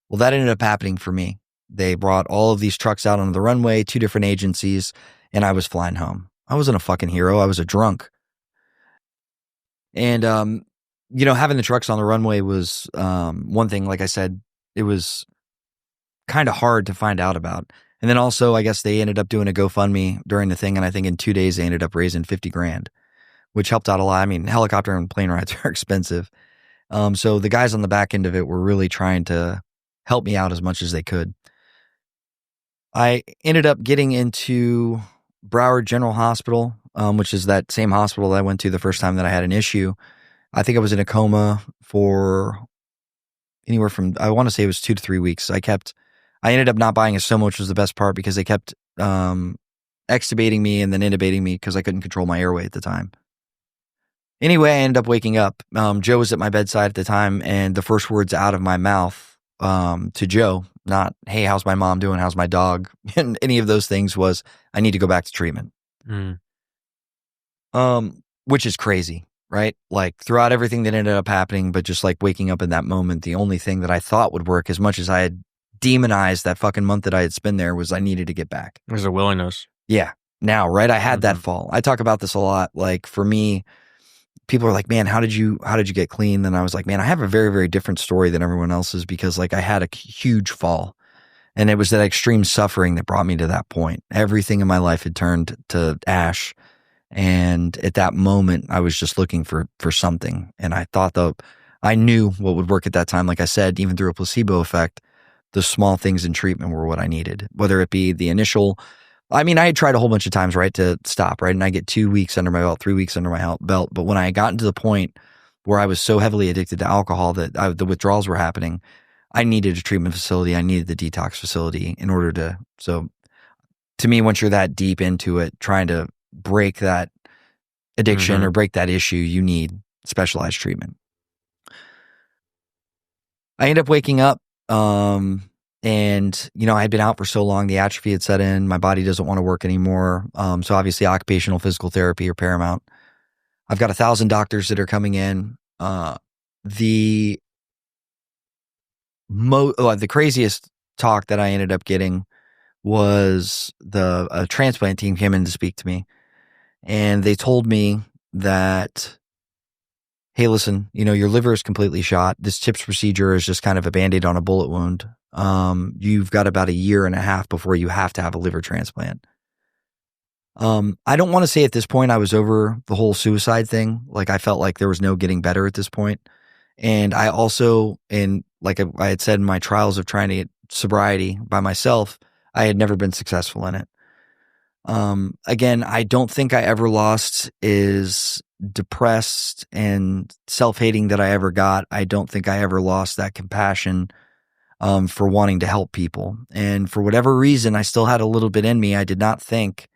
Speaker 2: Well, that ended up happening for me. They brought all of these trucks out onto the runway, 2 different agencies, and I was flying home. I wasn't a fucking hero. I was a drunk. And, having the trucks on the runway was one thing. Like I said, it was kind of hard to find out about. And then also, I guess they ended up doing a GoFundMe during the thing. And I think in 2 days, they ended up raising $50,000, which helped out a lot. I mean, helicopter and plane rides are expensive. So the guys on the back end of it were really trying to help me out as much as they could. I ended up getting into Broward General Hospital, which is that same hospital that I went to the first time that I had an issue. I think I was in a coma for anywhere from, I want to say it was 2 to 3 weeks. I ended up not buying a Soma, which was the best part, because they kept extubating me and then intubating me because I couldn't control my airway at the time. Anyway, I ended up waking up. Joe was at my bedside at the time, and the first words out of my mouth to Joe, not, hey, how's my mom doing? How's my dog? And any of those things was, I need to go back to treatment. Which is crazy, right? Like throughout everything that ended up happening, but just like waking up in that moment, the only thing that I thought would work, as much as I had demonized that fucking month that I had spent there, was I needed to get back.
Speaker 3: There's a willingness.
Speaker 2: Yeah. Now, right? I had that fall. I talk about this a lot. Like for me, people are like, man, how did you get clean? And I was like, man, I have a very, very different story than everyone else's, because like I had a huge fall, and it was that extreme suffering that brought me to that point. Everything in my life had turned to ash. And at that moment, I was just looking for something. And I thought, though, I knew what would work at that time. Like I said, even through a placebo effect, the small things in treatment were what I needed, whether it be the initial, I mean, I had tried a whole bunch of times, right, to stop, right? And I get 2 weeks under my belt, 3 weeks under my belt. But when I got to the point where I was so heavily addicted to alcohol that the withdrawals were happening, I needed a treatment facility. I needed the detox facility in order to, so to me, once you're that deep into it, trying to break that addiction or break that issue, you need specialized treatment. I ended up waking up, and I had been out for so long, the atrophy had set in, my body doesn't want to work anymore. So obviously occupational physical therapy are paramount. I've got 1,000 doctors that are coming in. The craziest talk that I ended up getting was the transplant team came in to speak to me, and they told me that, hey, listen, your liver is completely shot. This TIPS procedure is just kind of a Band-Aid on a bullet wound. You've got about 1.5 years before you have to have a liver transplant. I don't want to say at this point I was over the whole suicide thing. Like I felt like there was no getting better at this point. And I also, like I had said in my trials of trying to get sobriety by myself, I had never been successful in it. Again, I don't think I ever lost as depressed and self-hating that I ever got. I don't think I ever lost that compassion for wanting to help people. And for whatever reason, I still had a little bit in me. I did not think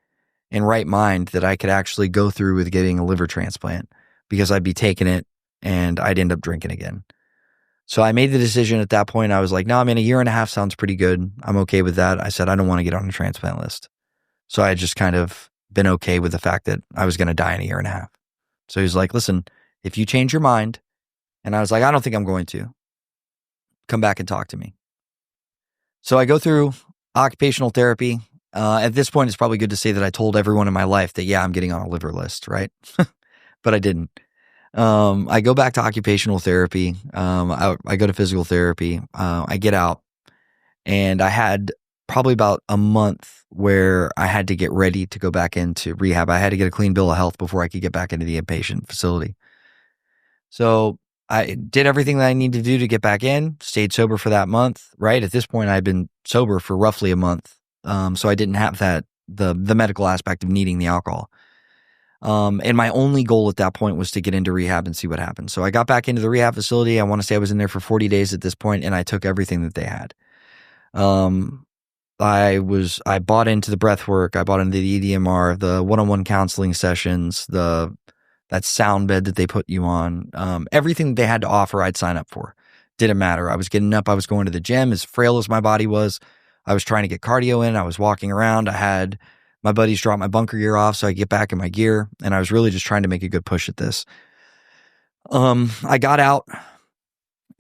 Speaker 2: in right mind that I could actually go through with getting a liver transplant, because I'd be taking it and I'd end up drinking again. So I made the decision at that point. I was like, no, I mean, 1.5 years sounds pretty good. I'm okay with that. I said, I don't want to get on a transplant list. So I had just kind of been okay with the fact that I was going to die in 1.5 years. So he's like, listen, if you change your mind, and I was like, I don't think I'm going to, come back and talk to me. So I go through occupational therapy. At this point, it's probably good to say that I told everyone in my life that, yeah, I'm getting on a liver list, right? But I didn't. I go back to occupational therapy. I go to physical therapy. I get out, and I had probably about a month where I had to get ready to go back into rehab. I had to get a clean bill of health before I could get back into the inpatient facility. So I did everything that I needed to do to get back in, stayed sober for that month, right? At this point, I'd been sober for roughly a month. So I didn't have the medical aspect of needing the alcohol. And my only goal at that point was to get into rehab and see what happened. So I got back into the rehab facility. I want to say I was in there for 40 days at this point, and I took everything that they had. I bought into the breath work. I bought into the EDMR, the one-on-one counseling sessions, that sound bed that they put you on. Everything that they had to offer, I'd sign up for. Didn't matter. I was getting up. I was going to the gym. As frail as my body was, I was trying to get cardio in. I was walking around. I had my buddies drop my bunker gear off so I get back in my gear. And I was really just trying to make a good push at this. I got out,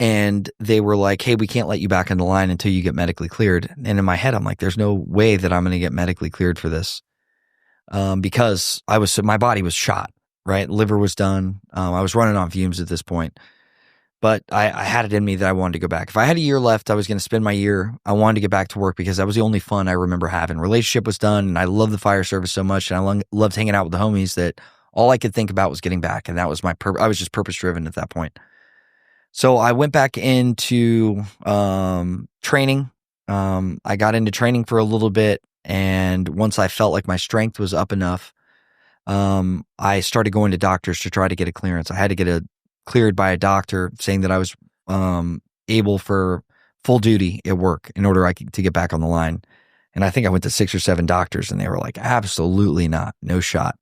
Speaker 2: And they were like, hey, we can't let you back in the line until you get medically cleared. And in my head, I'm like, there's no way that I'm going to get medically cleared for this. Because my body was shot, right? Liver was done. I was running on fumes at this point. But I had it in me that I wanted to go back. If I had a year left, I was going to spend my year. I wanted to get back to work because that was the only fun I remember having. Relationship was done, and I loved the fire service so much, and I loved hanging out with the homies that all I could think about was getting back, and that was I was just purpose-driven at that point. So I went back into training. I got into training for a little bit, and once I felt like my strength was up enough, I started going to doctors to try to get a clearance. I had to get cleared by a doctor saying that I was able for full duty at work in order to get back on the line. And I think I went to 6 or 7 doctors, and they were like, absolutely not, no shot.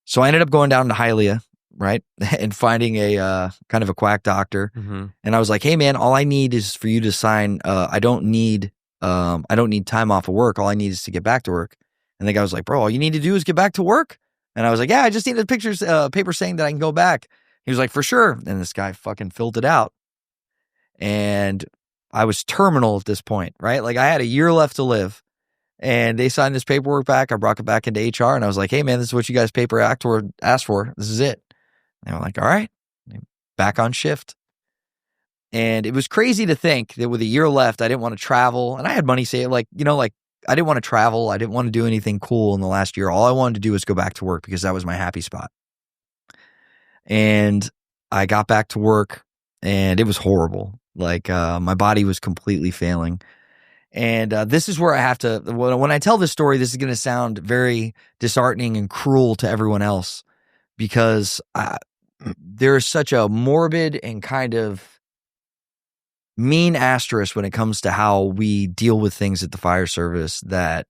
Speaker 2: So I ended up going down to Hialeah, right, and finding a kind of a quack doctor.
Speaker 3: Mm-hmm.
Speaker 2: And I was like, hey man, all I need is for you to sign. I don't need time off of work. All I need is to get back to work. And the guy was like, bro, all you need to do is get back to work. And I was like, yeah, I just need a paper saying that I can go back. He was like, for sure. And this guy fucking filled it out. And I was terminal at this point, right? Like I had a year left to live. And they signed this paperwork back. I brought it back into HR, and I was like, hey man, this is what you guys asked for. This is it. And they were like, all right, back on shift. And it was crazy to think that with a year left, I didn't want to travel. And I had money saved, I didn't want to travel. I didn't want to do anything cool in the last year. All I wanted to do was go back to work because that was my happy spot. And I got back to work, and it was horrible. My body was completely failing. And this is where I have to, when I tell this story, this is going to sound very disheartening and cruel to everyone else, because there's such a morbid and kind of mean asterisk when it comes to how we deal with things at the fire service that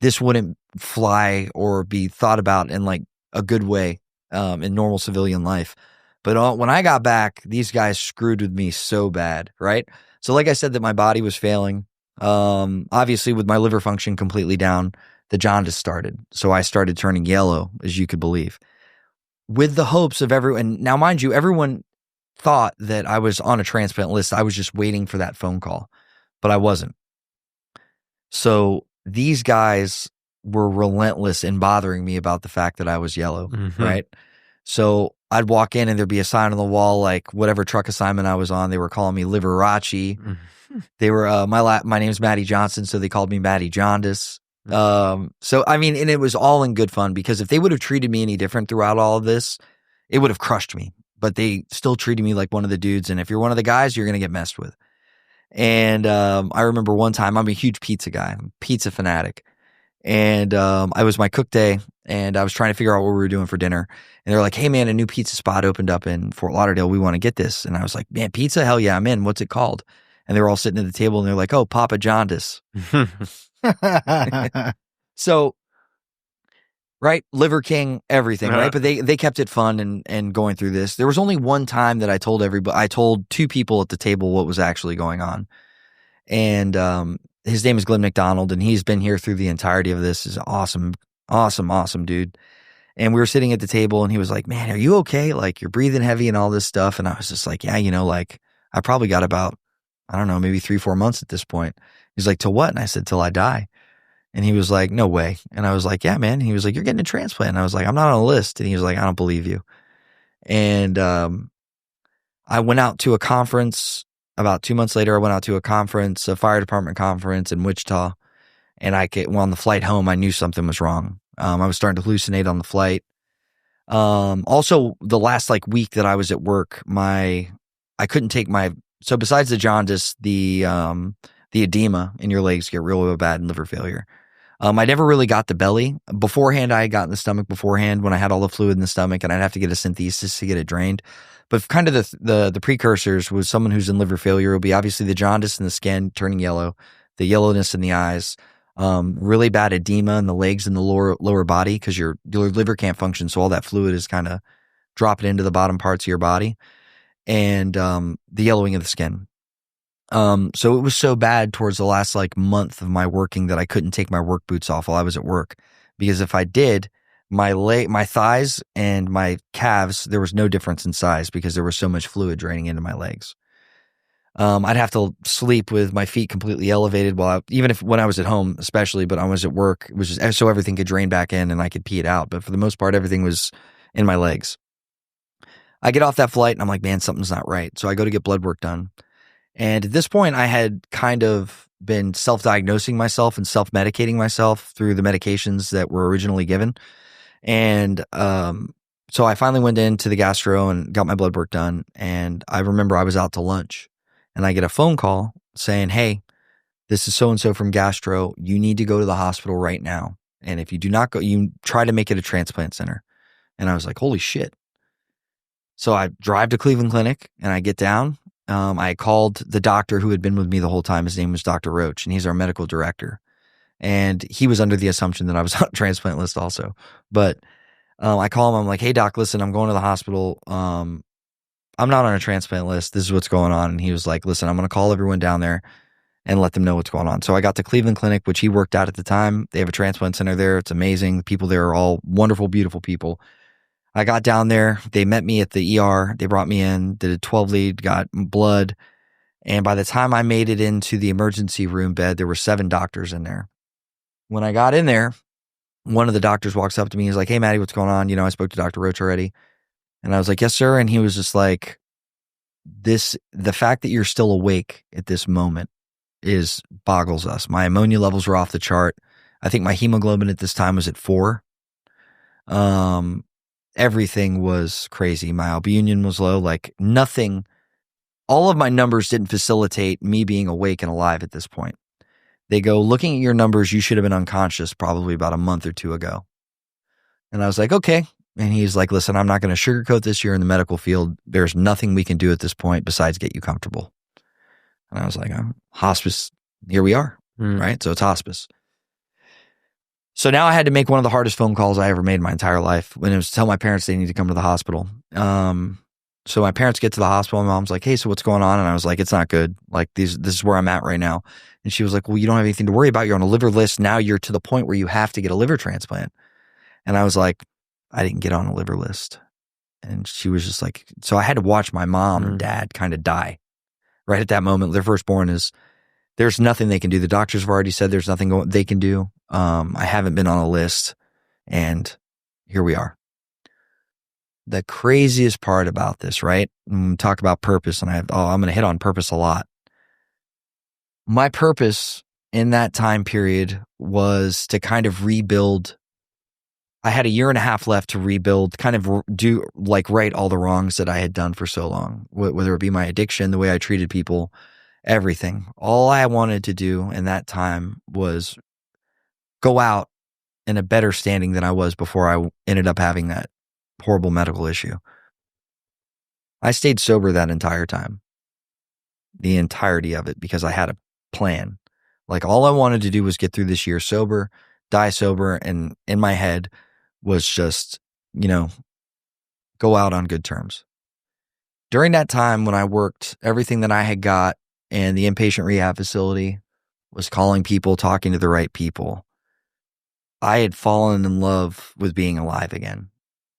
Speaker 2: this wouldn't fly or be thought about in like a good way in normal civilian life. But when I got back, these guys screwed with me so bad, right? So like I said, that my body was failing. Obviously with my liver function completely down, the jaundice started. So I started turning yellow, as you could believe, with the hopes of everyone. Now, mind you, everyone thought that I was on a transplant list. I was just waiting for that phone call, but I wasn't. So these guys were relentless in bothering me about the fact that I was yellow, right? So I'd walk in and there'd be a sign on the wall, like whatever truck assignment I was on, they were calling me Liberace. They were, my name's Mattie Johnson, so they called me Maddie Jaundice. So, I mean, and it was all in good fun, because if they would have treated me any different throughout all of this, it would have crushed me. But they still treated me like one of the dudes. And if you're one of the guys, you're going to get messed with. And I remember one time, I'm a huge pizza guy, I'm a pizza fanatic. And I was my cook day, and I was trying to figure out what we were doing for dinner. And they're like, hey man, a new pizza spot opened up in Fort Lauderdale. We want to get this. And I was like, man, pizza? Hell yeah, I'm in. What's it called? And they were all sitting at the table, and they're like, oh, Papa Jaundice. So, right, Liver King, everything, right? But they kept it fun and going through this. There was only one time that I told 2 people at the table what was actually going on. And his name is Glenn McDonald, and he's been here through the entirety of this. He's awesome, awesome, awesome dude. And we were sitting at the table, and he was like, man, are you okay? Like, you're breathing heavy and all this stuff. And I was just like, yeah, I probably got about, I don't know, maybe 3-4 months at this point. He's like, till what? And I said, till I die. And he was like, no way. And I was like, yeah, man. And he was like, you're getting a transplant. And I was like, I'm not on a list. And he was like, I don't believe you. And I went out to a conference. About 2 months later, I went out to a conference, a fire department conference in Wichita. And on the flight home, I knew something was wrong. I was starting to hallucinate on the flight. Also, the last week that I was at work, I couldn't take so besides the jaundice, the edema in your legs get real bad in liver failure. I never really got the belly. Beforehand, I had gotten the stomach beforehand when I had all the fluid in the stomach, and I'd have to get a synthesis to get it drained. But kind of the precursors was someone who's in liver failure will be obviously the jaundice in the skin turning yellow, the yellowness in the eyes, really bad edema in the legs and the lower body, because your liver can't function, so all that fluid is kind of dropping into the bottom parts of your body, and the yellowing of the skin. So it was so bad towards the last month of my working that I couldn't take my work boots off while I was at work, because if I did, my thighs and my calves, there was no difference in size because there was so much fluid draining into my legs. I'd have to sleep with my feet completely elevated when I was at home, especially, but I was at work. It was just so everything could drain back in and I could pee it out. But for the most part, everything was in my legs. I get off that flight and I'm like, man, something's not right. So I go to get blood work done. And at this point, I had kind of been self-diagnosing myself and self-medicating myself through the medications that were originally given. And so I finally went into the gastro and got my blood work done. And I remember I was out to lunch and I get a phone call saying, hey, this is so-and-so from gastro. You need to go to the hospital right now. And if you do not go, you try to make it a transplant center. And I was like, holy shit. So I drive to Cleveland Clinic and I get down. I called the doctor who had been with me the whole time. His name was Dr. Roach, and he's our medical director. And he was under the assumption that I was on a transplant list also. But I call him. I'm like, hey, doc, listen, I'm going to the hospital. I'm not on a transplant list. This is what's going on. And he was like, listen, I'm going to call everyone down there and let them know what's going on. So I got to Cleveland Clinic, which he worked at the time. They have a transplant center there. It's amazing. The people there are all wonderful, beautiful people. I got down there. They met me at the ER. They brought me in, did a 12 lead, got blood. And by the time I made it into the emergency room bed, there were 7 doctors in there. When I got in there, one of the doctors walks up to me. He's like, hey, Maddie, what's going on? I spoke to Dr. Roach already. And I was like, yes, sir. And he was just like, the fact that you're still awake at this moment boggles us. My ammonia levels were off the chart. I think my hemoglobin at this time was at 4. Everything was crazy. My albumin was low, like nothing. All of my numbers didn't facilitate me being awake and alive at this point. They go, looking at your numbers, you should have been unconscious probably about a month or 2 ago. And I was like, okay. And he's like, listen, I'm not going to sugarcoat this. You're in the medical field. There's nothing we can do at this point besides get you comfortable. And I was like, hospice, here we are, right? So it's hospice. So now I had to make one of the hardest phone calls I ever made in my entire life, when it was to tell my parents they need to come to the hospital. So my parents get to the hospital. My mom's like, hey, so what's going on? And I was like, it's not good. Like this is where I'm at right now. And she was like, well, you don't have anything to worry about. You're on a liver list. Now you're to the point where you have to get a liver transplant. And I was like, I didn't get on a liver list. And she was just like, so I had to watch my mom and dad kind of die right at that moment. Their firstborn there's nothing they can do. The doctors have already said there's nothing they can do. I haven't been on a list, and here we are. The craziest part about this, right? Talk about purpose, and I'm going to hit on purpose a lot. My purpose in that time period was to kind of rebuild. I had 1.5 years left to rebuild, kind of right all the wrongs that I had done for so long, whether it be my addiction, the way I treated people, everything. All I wanted to do in that time was go out in a better standing than I was before I ended up having that horrible medical issue. I stayed sober that entire time, the entirety of it, because I had a plan. Like all I wanted to do was get through this year sober, die sober, and in my head was just, go out on good terms. During that time when I worked, everything that I had got in the inpatient rehab facility was calling people, talking to the right people. I had fallen in love with being alive again.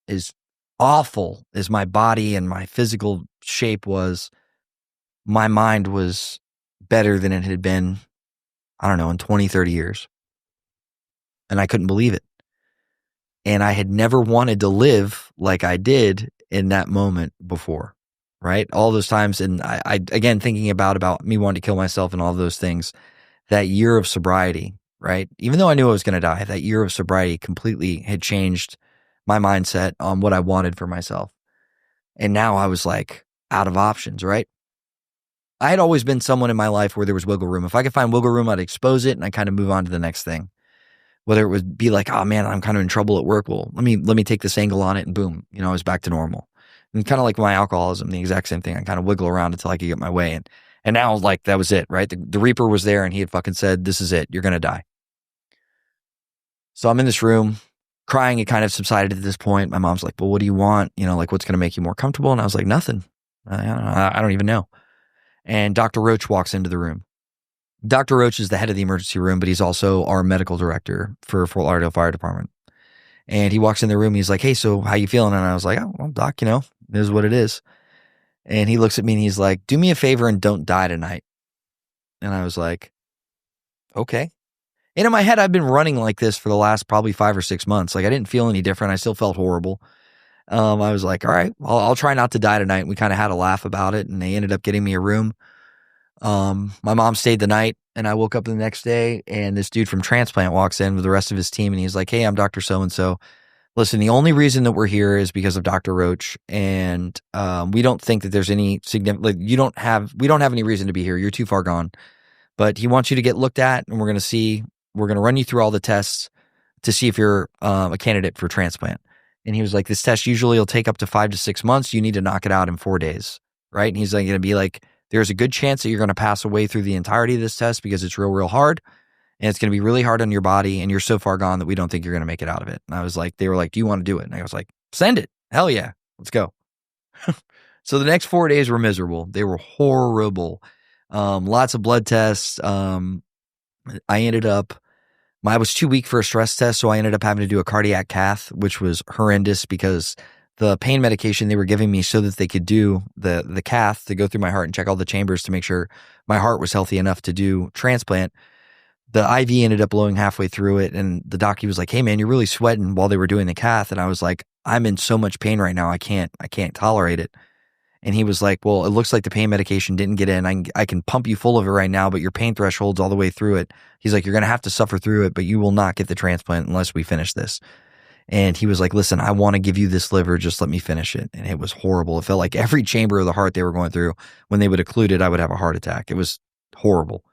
Speaker 2: As awful as my body and my physical shape was, my mind was better than it had been, in 20, 30 years. And I couldn't believe it. And I had never wanted to live like I did in that moment before, right? All those times, and I again, thinking about me wanting to kill myself and all those things, that year of sobriety, right? Even though I knew I was going to die, that year of sobriety completely had changed my mindset on what I wanted for myself. And now I was like out of options, right? I had always been someone in my life where there was wiggle room. If I could find wiggle room, I'd expose it and I kind of move on to the next thing. Whether it would be like, oh man, I'm kind of in trouble at work. Well, let me take this angle on it and boom, I was back to normal. And kind of like my alcoholism, the exact same thing. I kind of wiggle around until I could get my way. And now like that was it, right? The Reaper was there and he had fucking said, this is it. You're going to die. So I'm in this room crying. It kind of subsided at this point. My mom's like, well, what do you want? What's going to make you more comfortable? And I was like, nothing. I don't even know. And Dr. Roach walks into the room. Dr. Roach is the head of the emergency room, but he's also our medical director for Fort Lauderdale Fire Department. And he walks in the room. He's like, hey, so how you feeling? And I was like, oh, well, doc, it is what it is. And he looks at me and he's like, do me a favor and don't die tonight. And I was like, okay. And in my head, I've been running like this for the last probably 5 or 6 months. Like I didn't feel any different. I still felt horrible. I was like, all right, I'll try not to die tonight. And we kind of had a laugh about it, and they ended up getting me a room. My mom stayed the night, and I woke up the next day, and this dude from Transplant walks in with the rest of his team, and he's like, hey, I'm Dr. So-and-so. Listen, the only reason that we're here is because of Dr. Roach, and we don't think that there's any significant, like, we don't have any reason to be here. You're too far gone. But he wants you to get looked at, and we're going to run you through all the tests to see if you're a candidate for transplant. And he was like, this test usually will take up to 5 to 6 months. You need to knock it out in 4 days, right? And he's like, going to be like, there's a good chance that you're going to pass away through the entirety of this test because it's real, real hard. And it's going to be really hard on your body. And you're so far gone that we don't think you're going to make it out of it. And I was like, they were like, do you want to do it? And I was like, send it. Hell yeah. Let's go. So the next 4 days were miserable. They were horrible. Lots of blood tests. I was too weak for a stress test, so I ended up having to do a cardiac cath, which was horrendous because the pain medication they were giving me so that they could do the cath to go through my heart and check all the chambers to make sure my heart was healthy enough to do transplant. The IV ended up blowing halfway through it, and the doctor was like, hey man, you're really sweating while they were doing the cath. And I was like, I'm in so much pain right now. I can't tolerate it. And he was like, well, it looks like the pain medication didn't get in. I can pump you full of it right now, but your pain threshold's all the way through it. He's like, you're going to have to suffer through it, but you will not get the transplant unless we finish this. And he was like, listen, I want to give you this liver. Just let me finish it. And it was horrible. It felt like every chamber of the heart they were going through, when they would occlude it, I would have a heart attack. It was horrible.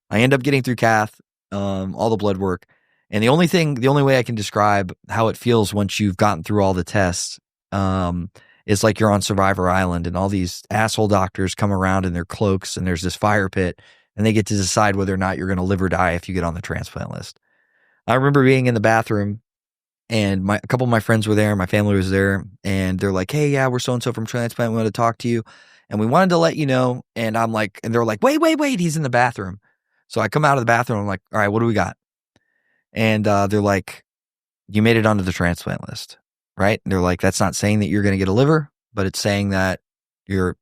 Speaker 2: I end up getting through cath, all the blood work. And the only way I can describe how it feels once you've gotten through all the tests, it's like you're on Survivor Island and all these asshole doctors come around in their cloaks and there's this fire pit and they get to decide whether or not you're going to live or die if you get on the transplant list. I remember being in the bathroom and a couple of my friends were there, my family was there, and they're like, hey, yeah, we're so-and-so from Transplant. We want to talk to you. And we wanted to let you know. And I'm like, and they're like, wait, he's in the bathroom. So I come out of the bathroom. I'm like, all right, what do we got? And they're like, you made it onto the transplant list. Right? And they're like, that's not saying that you're going to get a liver, but it's saying that you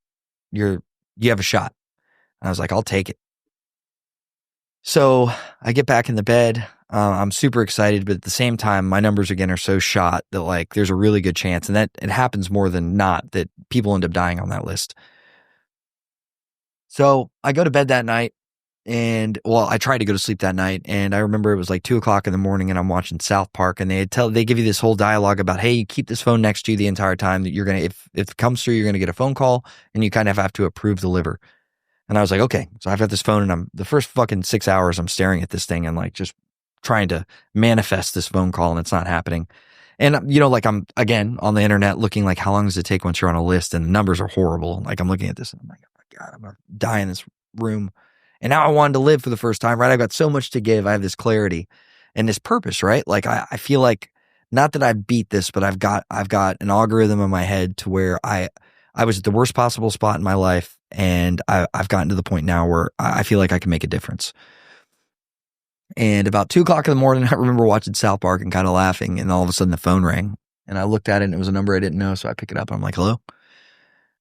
Speaker 2: have a shot. And I was like, I'll take it. So I get back in the bed. I'm super excited, but at the same time, my numbers again are so shot that like there's a really good chance, and that it happens more than not, that people end up dying on that list. So I go to bed that night. And well, I tried to go to sleep that night, and I remember it was like 2:00 in the morning, and I'm watching South Park, and they give you this whole dialogue about, hey, you keep this phone next to you the entire time, that you're gonna, if it comes through, you're gonna get a phone call, and you kind of have to approve the liver. And I was like, okay, so I've got this phone, and the first fucking 6 hours, I'm staring at this thing and like just trying to manifest this phone call, and it's not happening. And like I'm again on the internet looking like, how long does it take once you're on a list, and the numbers are horrible. Like I'm looking at this, and I'm like, oh my God, I'm gonna die in this room. And now I wanted to live for the first time, right? I've got so much to give. I have this clarity and this purpose, right? Like I feel like, not that I beat this, but I've got an algorithm in my head to where I was at the worst possible spot in my life, and I've gotten to the point now where I feel like I can make a difference. And about 2:00 in the morning, I remember watching South Park and kind of laughing, and all of a sudden the phone rang, and I looked at it, and it was a number I didn't know, so I pick it up, and I'm like, hello?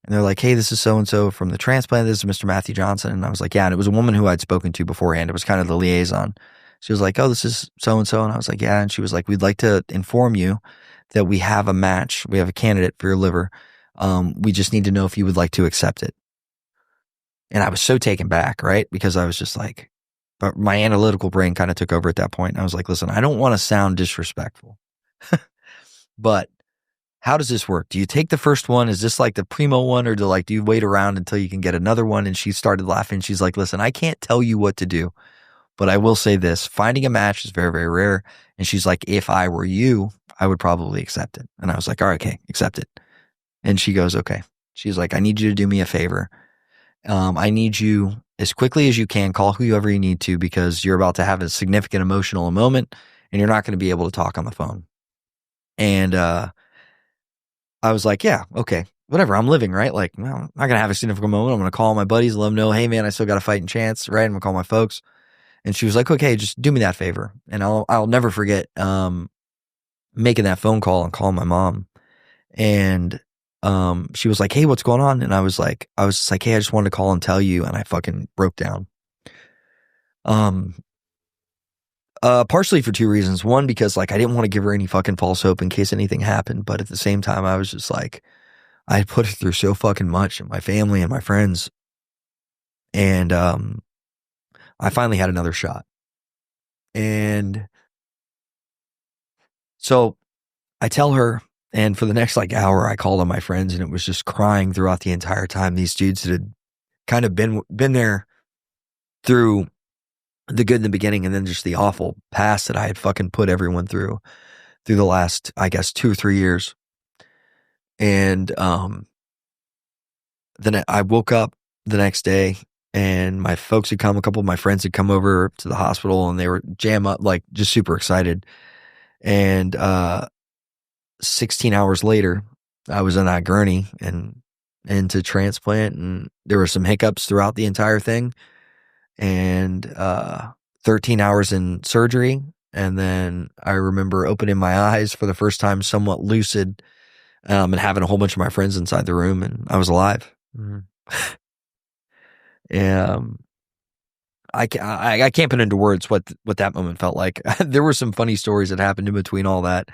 Speaker 2: And they're like, hey, this is so-and-so from the transplant. This is Mr. Mattie Johnson. And I was like, yeah. And it was a woman who I'd spoken to beforehand. It was kind of the liaison. She was like, oh, this is so-and-so. And I was like, yeah. And she was like, we'd like to inform you that we have a match. We have a candidate for your liver. We just need to know if you would like to accept it. And I was so taken back, right? Because I was just like, but my analytical brain kind of took over at that point. And I was like, listen, I don't want to sound disrespectful, but how does this work? Do you take the first one? Is this like the primo one, or do you wait around until you can get another one? And she started laughing. She's like, listen, I can't tell you what to do, but I will say this: finding a match is very, very rare. And she's like, if I were you, I would probably accept it. And I was like, all right, okay, accept it. And she goes, okay. She's like, I need you to do me a favor. I need you, as quickly as you can, call whoever you need to, because you're about to have a significant emotional moment and you're not going to be able to talk on the phone. And, I was like, yeah, okay, whatever. I'm living, right? Like, well, I'm not going to have a significant moment. I'm going to call my buddies, let them know, hey man, I still got a fighting chance, right? I'm going to call my folks. And she was like, okay, just do me that favor. And I'll never forget, making that phone call and calling my mom. And she was like, hey, what's going on? And I was just like, hey, I just wanted to call and tell you. And I fucking broke down. Partially for two reasons. One, because like I didn't want to give her any fucking false hope in case anything happened. But at the same time, I was just like, I had put her through so fucking much, and my family and my friends. And I finally had another shot. And so I tell her, and for the next like hour, I called on my friends, and it was just crying throughout the entire time. These dudes that had kind of been there through the good in the beginning, and then just the awful past that I had fucking put everyone through the last, I guess, 2 or 3 years. And then I woke up the next day, and my folks had come, a couple of my friends had come over to the hospital, and they were jam up, like just super excited. And 16 hours later, I was on that gurney and into transplant, and there were some hiccups throughout the entire thing. And 13 hours in surgery. And then I remember opening my eyes for the first time, somewhat lucid, and having a whole bunch of my friends inside the room, and I was alive.
Speaker 3: Mm-hmm.
Speaker 2: I can't put into words what that moment felt like. There were some funny stories that happened in between all that.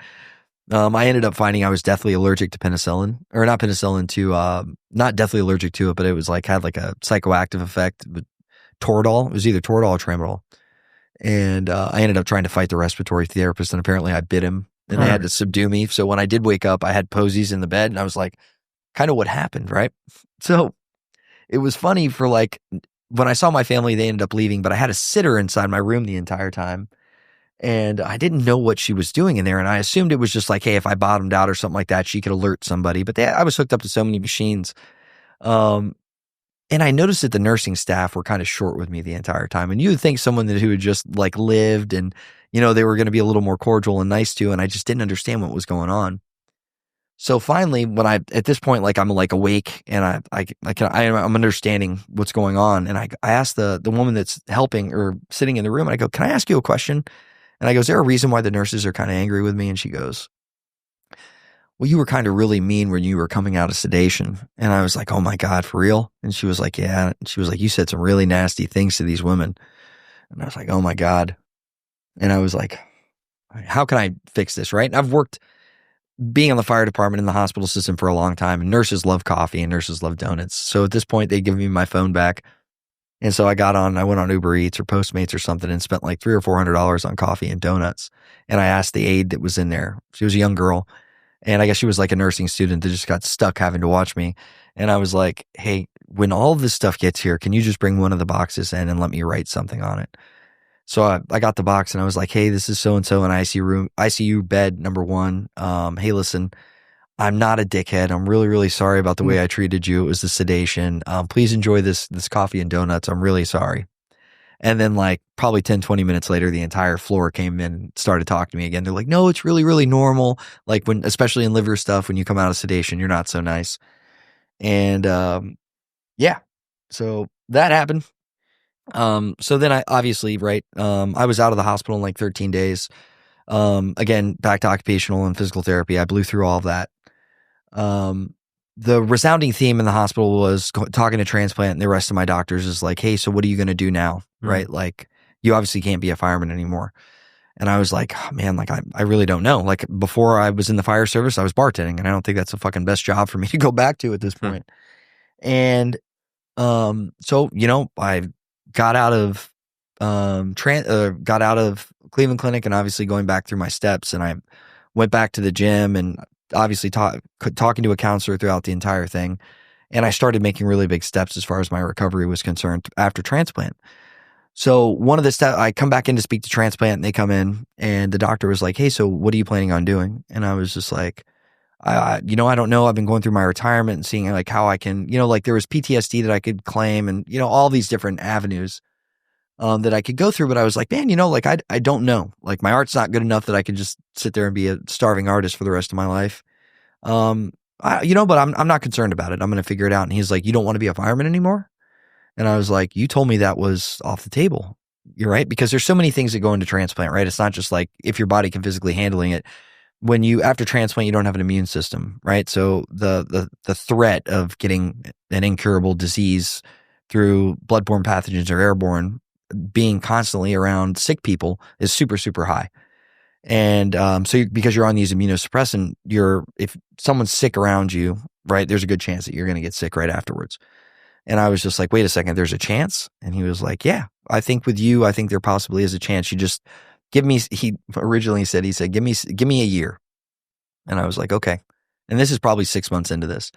Speaker 2: I ended up finding I was deathly allergic to penicillin, or not penicillin, to not deathly allergic to it, but it was like had like a psychoactive effect. But Toradol, it was either Toradol or Tramadol, and I ended up trying to fight the respiratory therapist, and apparently I bit him, and they had to subdue me. So when I did wake up, I had posies in the bed, and I was like, kind of what happened, right? So it was funny for like, when I saw my family, they ended up leaving, but I had a sitter inside my room the entire time. And I didn't know what she was doing in there. And I assumed it was just like, hey, if I bottomed out or something like that, she could alert somebody. But I was hooked up to so many machines. And I noticed that the nursing staff were kind of short with me the entire time. And you would think someone who had just like lived and, you know, they were going to be a little more cordial and nice to, and I just didn't understand what was going on. So finally, when at this point, like I'm like awake and I'm understanding what's going on. And I asked the woman that's helping or sitting in the room, and I go, can I ask you a question? And I go, is there a reason why the nurses are kind of angry with me? And she goes, well, you were kind of really mean when you were coming out of sedation. And I was like, oh my God, for real? And she was like, yeah. And she was like, you said some really nasty things to these women. And I was like, oh my God. And I was like, how can I fix this, right? And I've worked being on the fire department in the hospital system for a long time, and nurses love coffee and nurses love donuts. So at this point, they give me my phone back. And so I went on Uber Eats or Postmates or something and spent like $300 or $400 on coffee and donuts. And I asked the aide that was in there, she was a young girl, and I guess she was like a nursing student that just got stuck having to watch me. And I was like, hey, when all of this stuff gets here, can you just bring one of the boxes in and let me write something on it? So I got the box, and I was like, hey, this is so-and-so in ICU bed number 1. Hey, listen, I'm not a dickhead. I'm really, really sorry about the way I treated you. It was the sedation. Please enjoy this coffee and donuts. I'm really sorry. And then like probably 10, 20 minutes later, the entire floor came in and started talking to me again. They're like, no, it's really, really normal. Like when, especially in liver stuff, when you come out of sedation, you're not so nice. And yeah, so that happened. So then I obviously, right, I was out of the hospital in like 13 days. Again, back to occupational and physical therapy. I blew through all of that. The resounding theme in the hospital was talking to Transplant, and the rest of my doctors is like, hey, so what are you going to do now? Right? Like, you obviously can't be a fireman anymore. And I was like, oh, man, like, I really don't know. Like, before I was in the fire service, I was bartending, and I don't think that's the fucking best job for me to go back to at this point. And, so, you know, I got out of Cleveland Clinic, and obviously going back through my steps, and I went back to the gym, and obviously talking to a counselor throughout the entire thing. And I started making really big steps as far as my recovery was concerned after transplant. So one of the steps, I come back in to speak to Transplant, and they come in, and the doctor was like, hey, so what are you planning on doing? And I was just like, I don't know. I've been going through my retirement and seeing like how I can, like there was PTSD that I could claim, and, all these different avenues that I could go through. But I was like, man, like I don't know. Like my art's not good enough that I could just sit there and be a starving artist for the rest of my life. But I'm not concerned about it. I'm going to figure it out. And he's like, you don't want to be a fireman anymore? And I was like, you told me that was off the table. You're right. Because there's so many things that go into transplant, right? It's not just like if your body can physically handling it. when you after transplant, you don't have an immune system, right? So the threat of getting an incurable disease through bloodborne pathogens or airborne, being constantly around sick people, is super, super high. And because you're on these immunosuppressant, if someone's sick around you, right, there's a good chance that you're going to get sick right afterwards. And I was just like, wait a second, there's a chance? And he was like, yeah, I think with you, I think there possibly is a chance. You just he originally said, give me a year. And I was like, okay. And this is probably 6 months into this.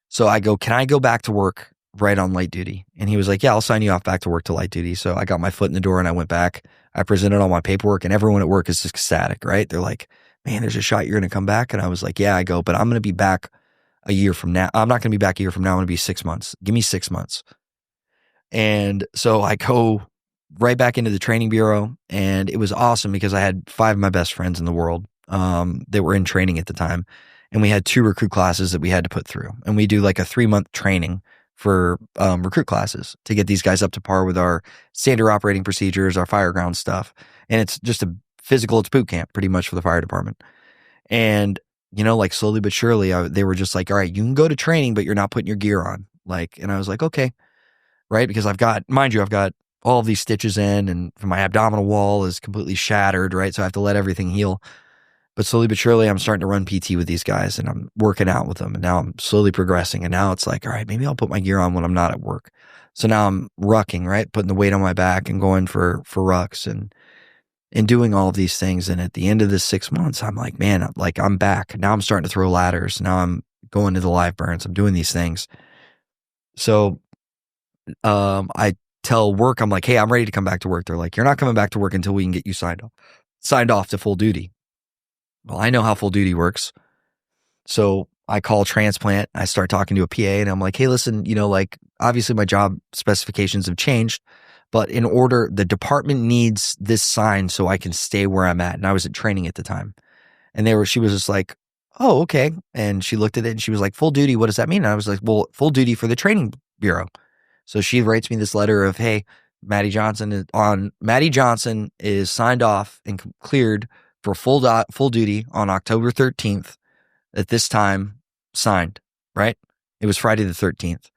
Speaker 2: So I go, can I go back to work right on light duty? And he was like, yeah, I'll sign you off back to work to light duty. So I got my foot in the door and I went back. I presented all my paperwork, and everyone at work is just ecstatic, right? They're like, man, there's a shot you're going to come back. And I was like, yeah. I go, but I'm going to be back a year from now. I'm not going to be back a year from now. I'm going to be 6 months. Give me 6 months. And so I go right back into the training bureau, and it was awesome because I had 5 of my best friends in the world that were in training at the time. And we had 2 recruit classes that we had to put through. And we do like a 3-month training for recruit classes to get these guys up to par with our standard operating procedures, our fireground stuff. And it's just it's boot camp pretty much for the fire department. And, like slowly but surely, they were just like, all right, you can go to training, but you're not putting your gear on. And I was like, okay, right? Because I've got all of these stitches in, and my abdominal wall is completely shattered, right? So I have to let everything heal. But slowly but surely, I'm starting to run PT with these guys, and I'm working out with them. And now I'm slowly progressing. And now it's like, all right, maybe I'll put my gear on when I'm not at work. So now I'm rucking, right? Putting the weight on my back and going for rucks and doing all of these things. And at the end of this 6 months, I'm like, man, I'm back. Now I'm starting to throw ladders. Now I'm going to the live burns. I'm doing these things. So I tell work, I'm like, hey, I'm ready to come back to work. They're like, you're not coming back to work until we can get you signed off to full duty. Well, I know how full duty works. So I call Transplant. I start talking to a PA, and I'm like, hey, listen, obviously my job specifications have changed, but the department needs this signed so I can stay where I'm at. And I was at training at the time. And she was just like, oh, okay. And she looked at it and she was like, full duty, what does that mean? And I was like, well, full duty for the training bureau. So she writes me this letter of, hey, Mattie Johnson is signed off and cleared for full duty on October 13th at this time, signed, right? It was Friday the 13th.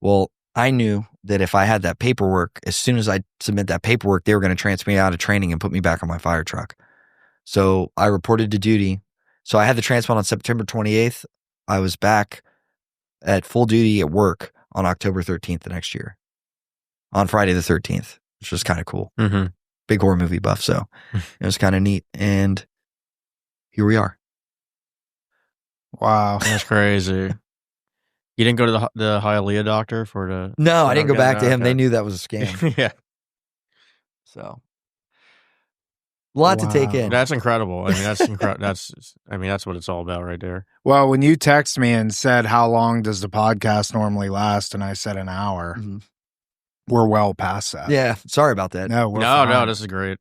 Speaker 2: Well, I knew that if I had that paperwork, as soon as I submit that paperwork, they were going to transfer me out of training and put me back on my fire truck. So I reported to duty. So I had the transplant on September 28th. I was back at full duty at work on October 13th the next year, on Friday the 13th, which was kind of cool.
Speaker 3: Mm-hmm.
Speaker 2: Big horror movie buff, so it was kind of neat. And here we are.
Speaker 1: Wow.
Speaker 3: That's crazy. You didn't go to the Hialeah doctor
Speaker 2: No, I didn't go back to him. Okay. They knew that was a scam.
Speaker 3: Yeah.
Speaker 2: So a lot to take in.
Speaker 3: That's incredible. I mean, that's incredible. That's what it's all about right there.
Speaker 1: Well, when you text me and said, how long does the podcast normally last? And I said an hour. Mm-hmm. We're well past that.
Speaker 2: Yeah. Sorry about that.
Speaker 3: No, this is great.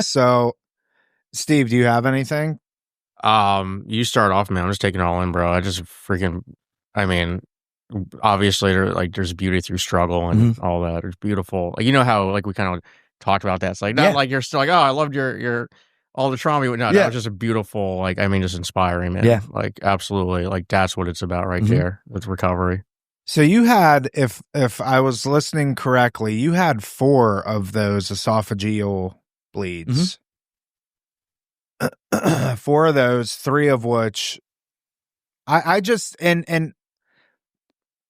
Speaker 1: So, Steve, do you have anything?
Speaker 3: You start off, man. I'm just taking it all in, bro. Obviously there's beauty through struggle and all that. It's beautiful. How we kind of talked about that. It's not like you're still like, oh, I loved your all the trauma. No, that was just a beautiful, just inspiring, man.
Speaker 2: Yeah.
Speaker 3: Absolutely. That's what it's about right there with recovery.
Speaker 1: So you had, if I was listening correctly, you had 4 of those esophageal bleeds. 4 of those, 3 of which I just, and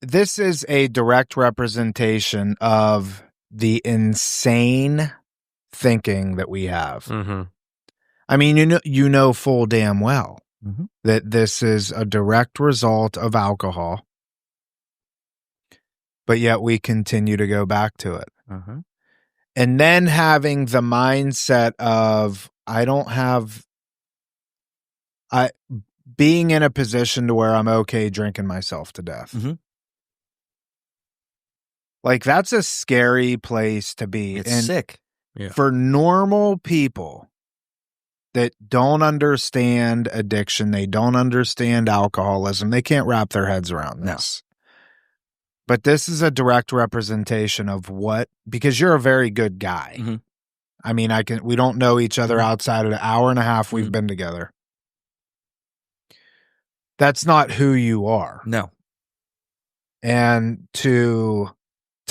Speaker 1: this is a direct representation of the insane thinking that we have.
Speaker 3: Mm-hmm.
Speaker 1: I mean, you know full damn well that this is a direct result of alcohol. But yet we continue to go back to it. And then having the mindset of, being in a position to where I'm okay drinking myself to death. That's a scary place to be.
Speaker 2: It's sick.
Speaker 3: Yeah.
Speaker 1: For normal people that don't understand addiction, they don't understand alcoholism, they can't wrap their heads around this. But this is a direct representation of because you're a very good guy. I mean, we don't know each other outside of the hour and a half we've been together. That's not who you are.
Speaker 2: No.
Speaker 1: And to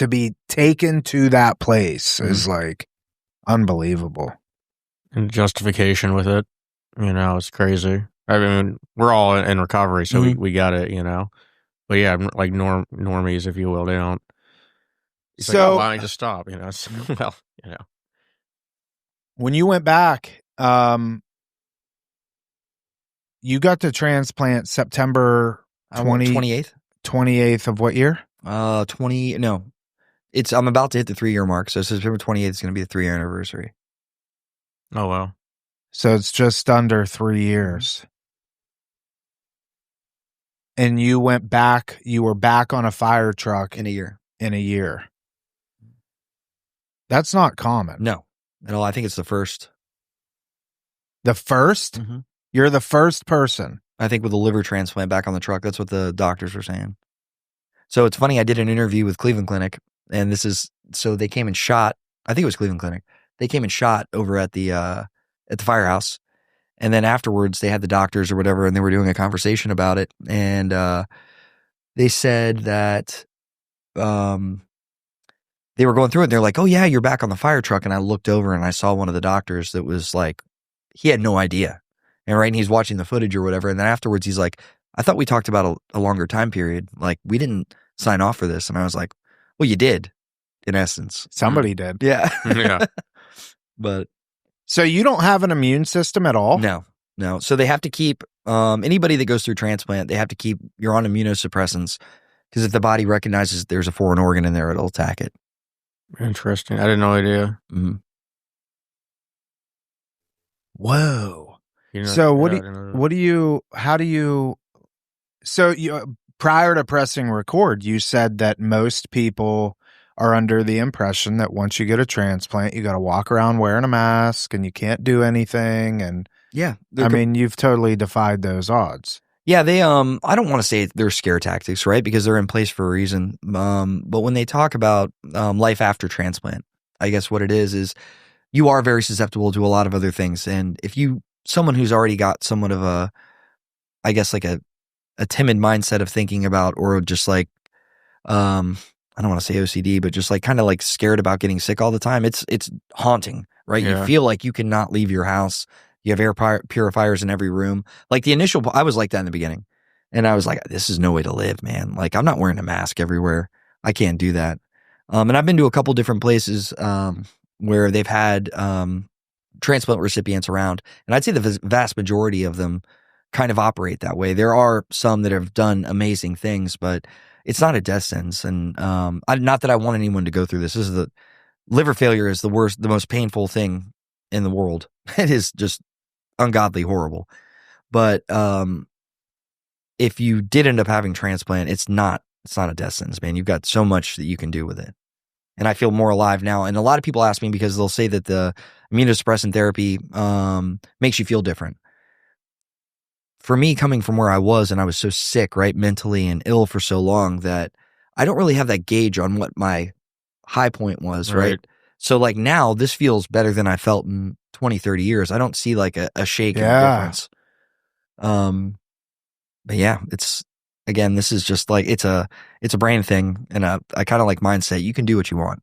Speaker 1: be taken to that place is like unbelievable.
Speaker 3: And justification with it, it's crazy. I mean, we're all in recovery, so we got it, But yeah, like normies, if you will, they don't. It's like, oh, why don't you just stop? Well,
Speaker 1: When you went back, you got to transplant September
Speaker 2: 28th.
Speaker 1: 28th of what year?
Speaker 2: I'm about to hit the 3-year mark, so September 28th is going to be the 3-year anniversary.
Speaker 3: Oh, wow.
Speaker 1: So it's just under 3 years. And you were back on a fire truck
Speaker 2: in a year.
Speaker 1: That's not common.
Speaker 2: No, at all. I think it's the first.
Speaker 1: The first?
Speaker 2: Mm-hmm.
Speaker 1: You're the first person.
Speaker 2: I think with a liver transplant back on the truck. That's what the doctors were saying. So it's funny. I did an interview with Cleveland Clinic, and so they came and shot. I think it was Cleveland Clinic. They came and shot over at the firehouse. And then afterwards, they had the doctors or whatever, and they were doing a conversation about it. And they said that they were going through it. And they're like, oh, yeah, you're back on the fire truck. And I looked over and I saw one of the doctors that was like, he had no idea. And he's watching the footage or whatever. And then afterwards, he's like, I thought we talked about a longer time period. Like, we didn't sign off for this. And I was like, well, you did, in essence.
Speaker 1: Somebody did.
Speaker 2: Yeah.
Speaker 3: Yeah.
Speaker 2: But.
Speaker 1: So you don't have an immune system at all?
Speaker 2: No. So they have to keep, anybody that goes through transplant, you're on immunosuppressants because if the body recognizes there's a foreign organ in there, it'll attack it.
Speaker 3: Interesting. I had no idea.
Speaker 2: Mm-hmm.
Speaker 1: Whoa. Prior to pressing record, you said that most people are under the impression that once you get a transplant, you got to walk around wearing a mask and you can't do anything. And
Speaker 2: yeah,
Speaker 1: you've totally defied those odds.
Speaker 2: Yeah, they, I don't want to say they're scare tactics, right? Because they're in place for a reason. But when they talk about life after transplant, I guess what it is you are very susceptible to a lot of other things. And if someone who's already got somewhat of a timid mindset of thinking about, or just like, I don't want to say OCD, but just like kind of like scared about getting sick all the time. It's haunting, right? Yeah. You feel like you cannot leave your house. You have air purifiers in every room. Like I was like that in the beginning. And I was like, this is no way to live, man. Like, I'm not wearing a mask everywhere. I can't do that. And I've been to a couple different places where they've had transplant recipients around. And I'd say the vast majority of them kind of operate that way. There are some that have done amazing things, but it's not a death sentence. And not that I want anyone to go through this. Liver failure is the most painful thing in the world. It is just ungodly horrible. But if you did end up having transplant, it's not a death sentence, man. You've got so much that you can do with it. And I feel more alive now. And a lot of people ask me because they'll say that the immunosuppressant therapy makes you feel different. For me, coming from where I was, and I was so sick, right, mentally and ill for so long, that I don't really have that gauge on what my high point was, right? So like now, this feels better than I felt in 20, 30 years. I don't see like a shake in the difference. But yeah, this is just like, it's a brain thing, and I kind of like mindset. You can do what you want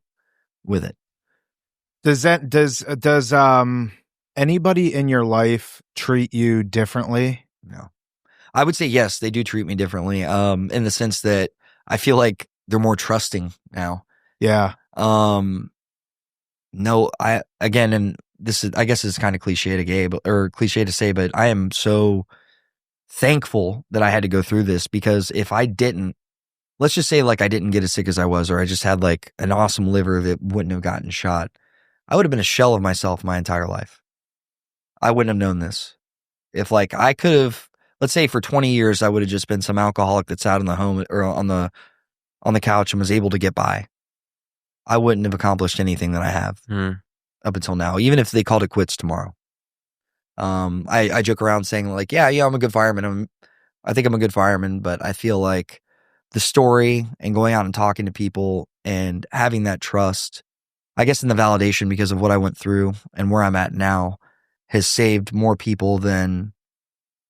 Speaker 2: with it.
Speaker 1: Does anybody in your life treat you differently?
Speaker 2: No. I would say yes, they do treat me differently. In the sense that I feel like they're more trusting now.
Speaker 1: Yeah.
Speaker 2: And this is, I guess it's kind of cliche to say, but I am so thankful that I had to go through this, because if I didn't, let's just say like I didn't get as sick as I was, or I just had like an awesome liver that wouldn't have gotten shot, I would have been a shell of myself my entire life. I wouldn't have known this. If like I could have, let's say for 20 years, I would have just been some alcoholic that's out in the home or on the couch and was able to get by, I wouldn't have accomplished anything that I have up until now, even if they called it quits tomorrow. I joke around saying like, yeah, I'm a good fireman. I think I'm a good fireman, but I feel like the story and going out and talking to people and having that trust, I guess in the validation because of what I went through and where I'm at now, has saved more people than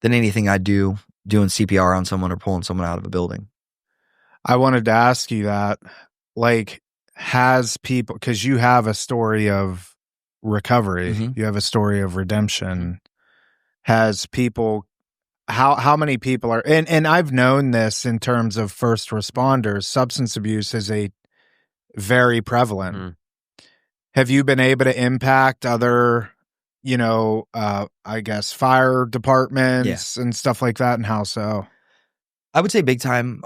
Speaker 2: anything I do doing CPR on someone or pulling someone out of a building.
Speaker 1: I wanted to ask you that, like, has people, because you have a story of recovery, you have a story of redemption. Has people, how many people are, and I've known this in terms of first responders, substance abuse is a very prevalent. Have you been able to impact other, I guess fire departments and stuff like that, and how so?
Speaker 2: I would say big time.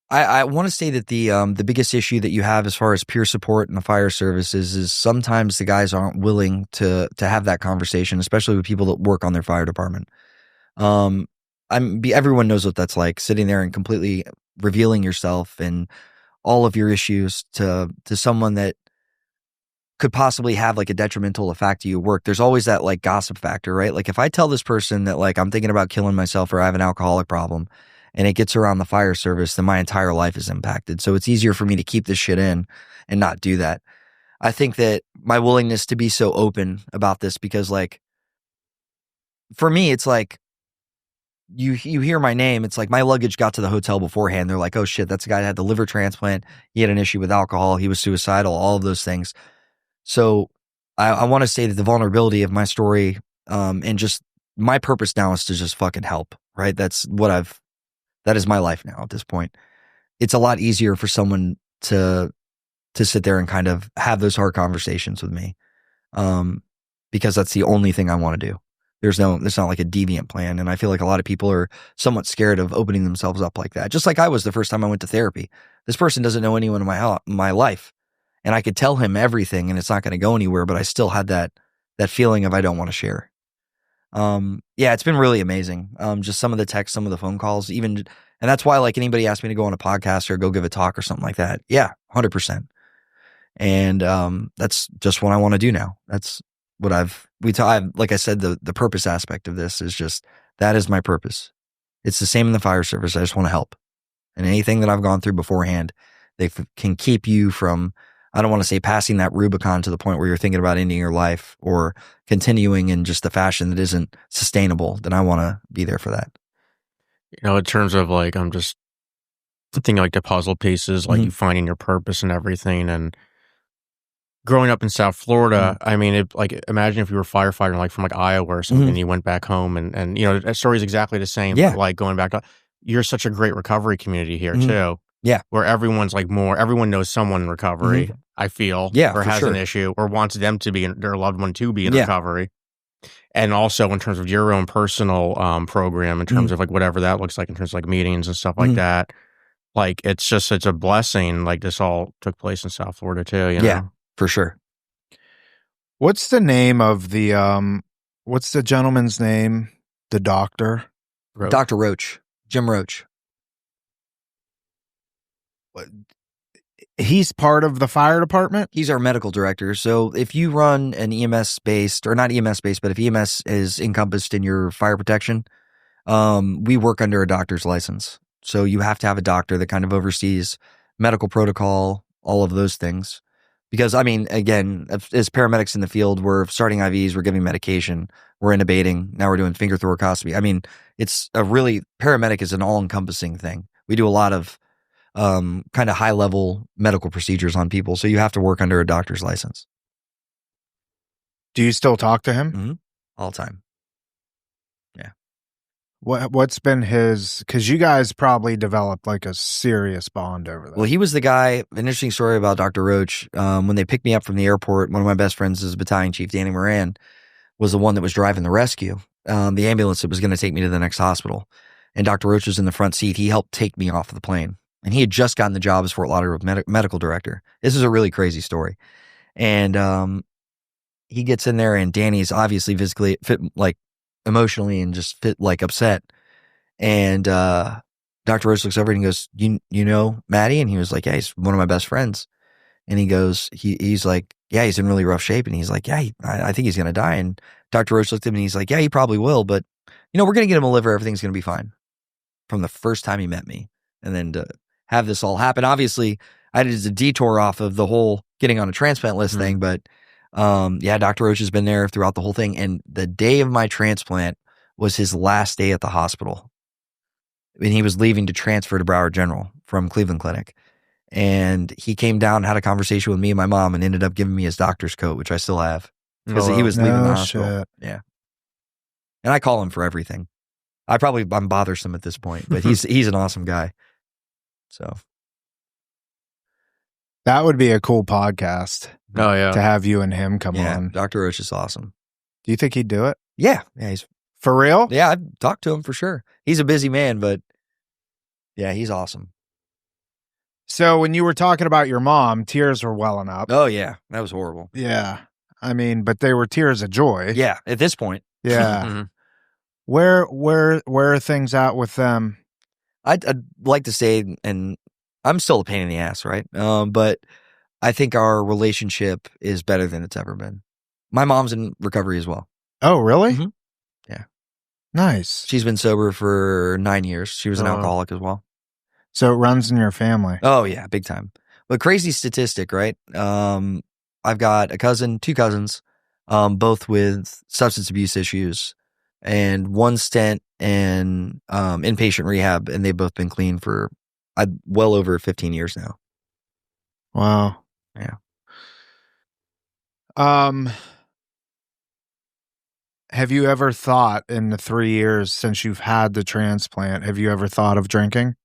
Speaker 2: I want to say that the biggest issue that you have as far as peer support in the fire services is sometimes the guys aren't willing to have that conversation, especially with people that work on their fire department. Everyone knows what that's like, sitting there and completely revealing yourself and all of your issues to someone that could possibly have like a detrimental effect to you at work. There's always that like gossip factor, right? Like if I tell this person that like I'm thinking about killing myself or I have an alcoholic problem and it gets around the fire service, then my entire life is impacted. So it's easier for me to keep this shit in and not do that. I think that my willingness to be so open about this, because like for me, it's like you hear my name, it's like my luggage got to the hotel beforehand. They're like, oh shit, that's the guy that had the liver transplant. He had an issue with alcohol. He was suicidal, all of those things. So I want to say that the vulnerability of my story, and just my purpose now is to just fucking help, right? That is my life now at this point. It's a lot easier for someone to sit there and kind of have those hard conversations with me. Because that's the only thing I want to do. There's not like a deviant plan. And I feel like a lot of people are somewhat scared of opening themselves up like that. Just like I was the first time I went to therapy. This person doesn't know anyone in my life. And I could tell him everything and it's not going to go anywhere, but I still had that feeling of I don't want to share. It's been really amazing. Just some of the texts, some of the phone calls, and that's why like anybody asked me to go on a podcast or go give a talk or something like that. Yeah, 100%. And that's just what I want to do now. That's what like I said, the purpose aspect of this is just, that is my purpose. It's the same in the fire service. I just want to help. And anything that I've gone through beforehand, they can keep you from, I don't want to say passing that Rubicon to the point where you're thinking about ending your life or continuing in just the fashion that isn't sustainable, then I want to be there for that.
Speaker 3: In terms of like, I'm just thinking like the puzzle pieces, like you finding your purpose and everything. And growing up in South Florida, I mean, imagine if you were a firefighter like from like Iowa or something and you went back home and that story is exactly the same.
Speaker 2: Yeah.
Speaker 3: But, like going back, you're such a great recovery community here too.
Speaker 2: Yeah.
Speaker 3: Where everyone's like everyone knows someone in recovery, I feel, or has an issue or wants them to be, their loved one to be in recovery. And also in terms of your own personal program, in terms of like whatever that looks like, in terms of like meetings and stuff like that. Like it's a blessing. Like this all took place in South Florida too, you know?
Speaker 2: Yeah, for sure.
Speaker 1: What's the name of the, what's the gentleman's name? The doctor?
Speaker 2: Dr. Roach. Jim Roach.
Speaker 1: He's part of the fire department?
Speaker 2: He's our medical director. So if you run an EMS based, or not EMS based, but if EMS is encompassed in your fire protection, we work under a doctor's license. So you have to have a doctor that kind of oversees medical protocol, all of those things. Because, I mean, again, as paramedics in the field, we're starting IVs, we're giving medication, we're intubating, now we're doing finger thoracoscopy. I mean, paramedic is an all-encompassing thing. We do a lot of kind of high-level medical procedures on people, so you have to work under a doctor's license.
Speaker 1: Do you still talk to him?
Speaker 2: Mm-hmm. All the time. Yeah.
Speaker 1: What's been his, because you guys probably developed like a serious bond over that.
Speaker 2: Well, he was the guy, an interesting story about Dr. Roach. When they picked me up from the airport, one of my best friends is Battalion Chief Danny Moran, was the one that was driving the rescue, the ambulance that was going to take me to the next hospital. And Dr. Roach was in the front seat. He helped take me off of the plane. And he had just gotten the job as Fort Lauderdale medical director. This is a really crazy story. And he gets in there, and Danny's obviously physically fit, like emotionally, and just fit like upset. And Dr. Roach looks over and he goes, you know Maddie? And he was like, yeah, he's one of my best friends. And he goes, he's like, yeah, he's in really rough shape. And he's like, yeah, I think he's going to die. And Dr. Roach looked at him and he's like, yeah, he probably will. But, we're going to get him a liver. Everything's going to be fine. From the first time he met me. And then to have this all happen. Obviously, I did a detour off of the whole getting on a transplant list thing. But, Dr. Roach has been there throughout the whole thing. And the day of my transplant was his last day at the hospital. And he was leaving to transfer to Broward General from Cleveland Clinic. And he came down and had a conversation with me and my mom and ended up giving me his doctor's coat, which I still have. Because he was leaving the hospital.
Speaker 1: Shit.
Speaker 2: Yeah. And I call him for everything. I'm bothersome at this point, but he's an awesome guy. So
Speaker 1: that would be a cool podcast.
Speaker 3: Oh yeah,
Speaker 1: to have you and him come on.
Speaker 2: Dr. Roach is awesome.
Speaker 1: Do you think he'd do it?
Speaker 2: Yeah, he's
Speaker 1: for real.
Speaker 2: Yeah, I've talked to him for sure. He's a busy man, but yeah, he's awesome.
Speaker 1: So when you were talking about your mom, tears were welling up.
Speaker 2: Oh yeah, that was horrible.
Speaker 1: Yeah, I mean, but they were tears of joy.
Speaker 2: Yeah, at this point.
Speaker 1: Yeah.
Speaker 3: Mm-hmm.
Speaker 1: Where are things at with them?
Speaker 2: I'd like to say, and I'm still a pain in the ass, right? But I think our relationship is better than it's ever been. My mom's in recovery as well.
Speaker 1: Oh, really?
Speaker 2: Mm-hmm. Yeah.
Speaker 1: Nice.
Speaker 2: She's been sober for 9 years. She was an alcoholic as well.
Speaker 1: So it runs in your family.
Speaker 2: Oh yeah, big time. But crazy statistic, right? I've got two cousins, both with substance abuse issues, and one stint in inpatient rehab, and they've both been clean for well over 15 years now.
Speaker 1: Wow.
Speaker 2: Yeah.
Speaker 1: Have you ever thought in the 3 years since you've had the transplant, have you ever thought of drinking?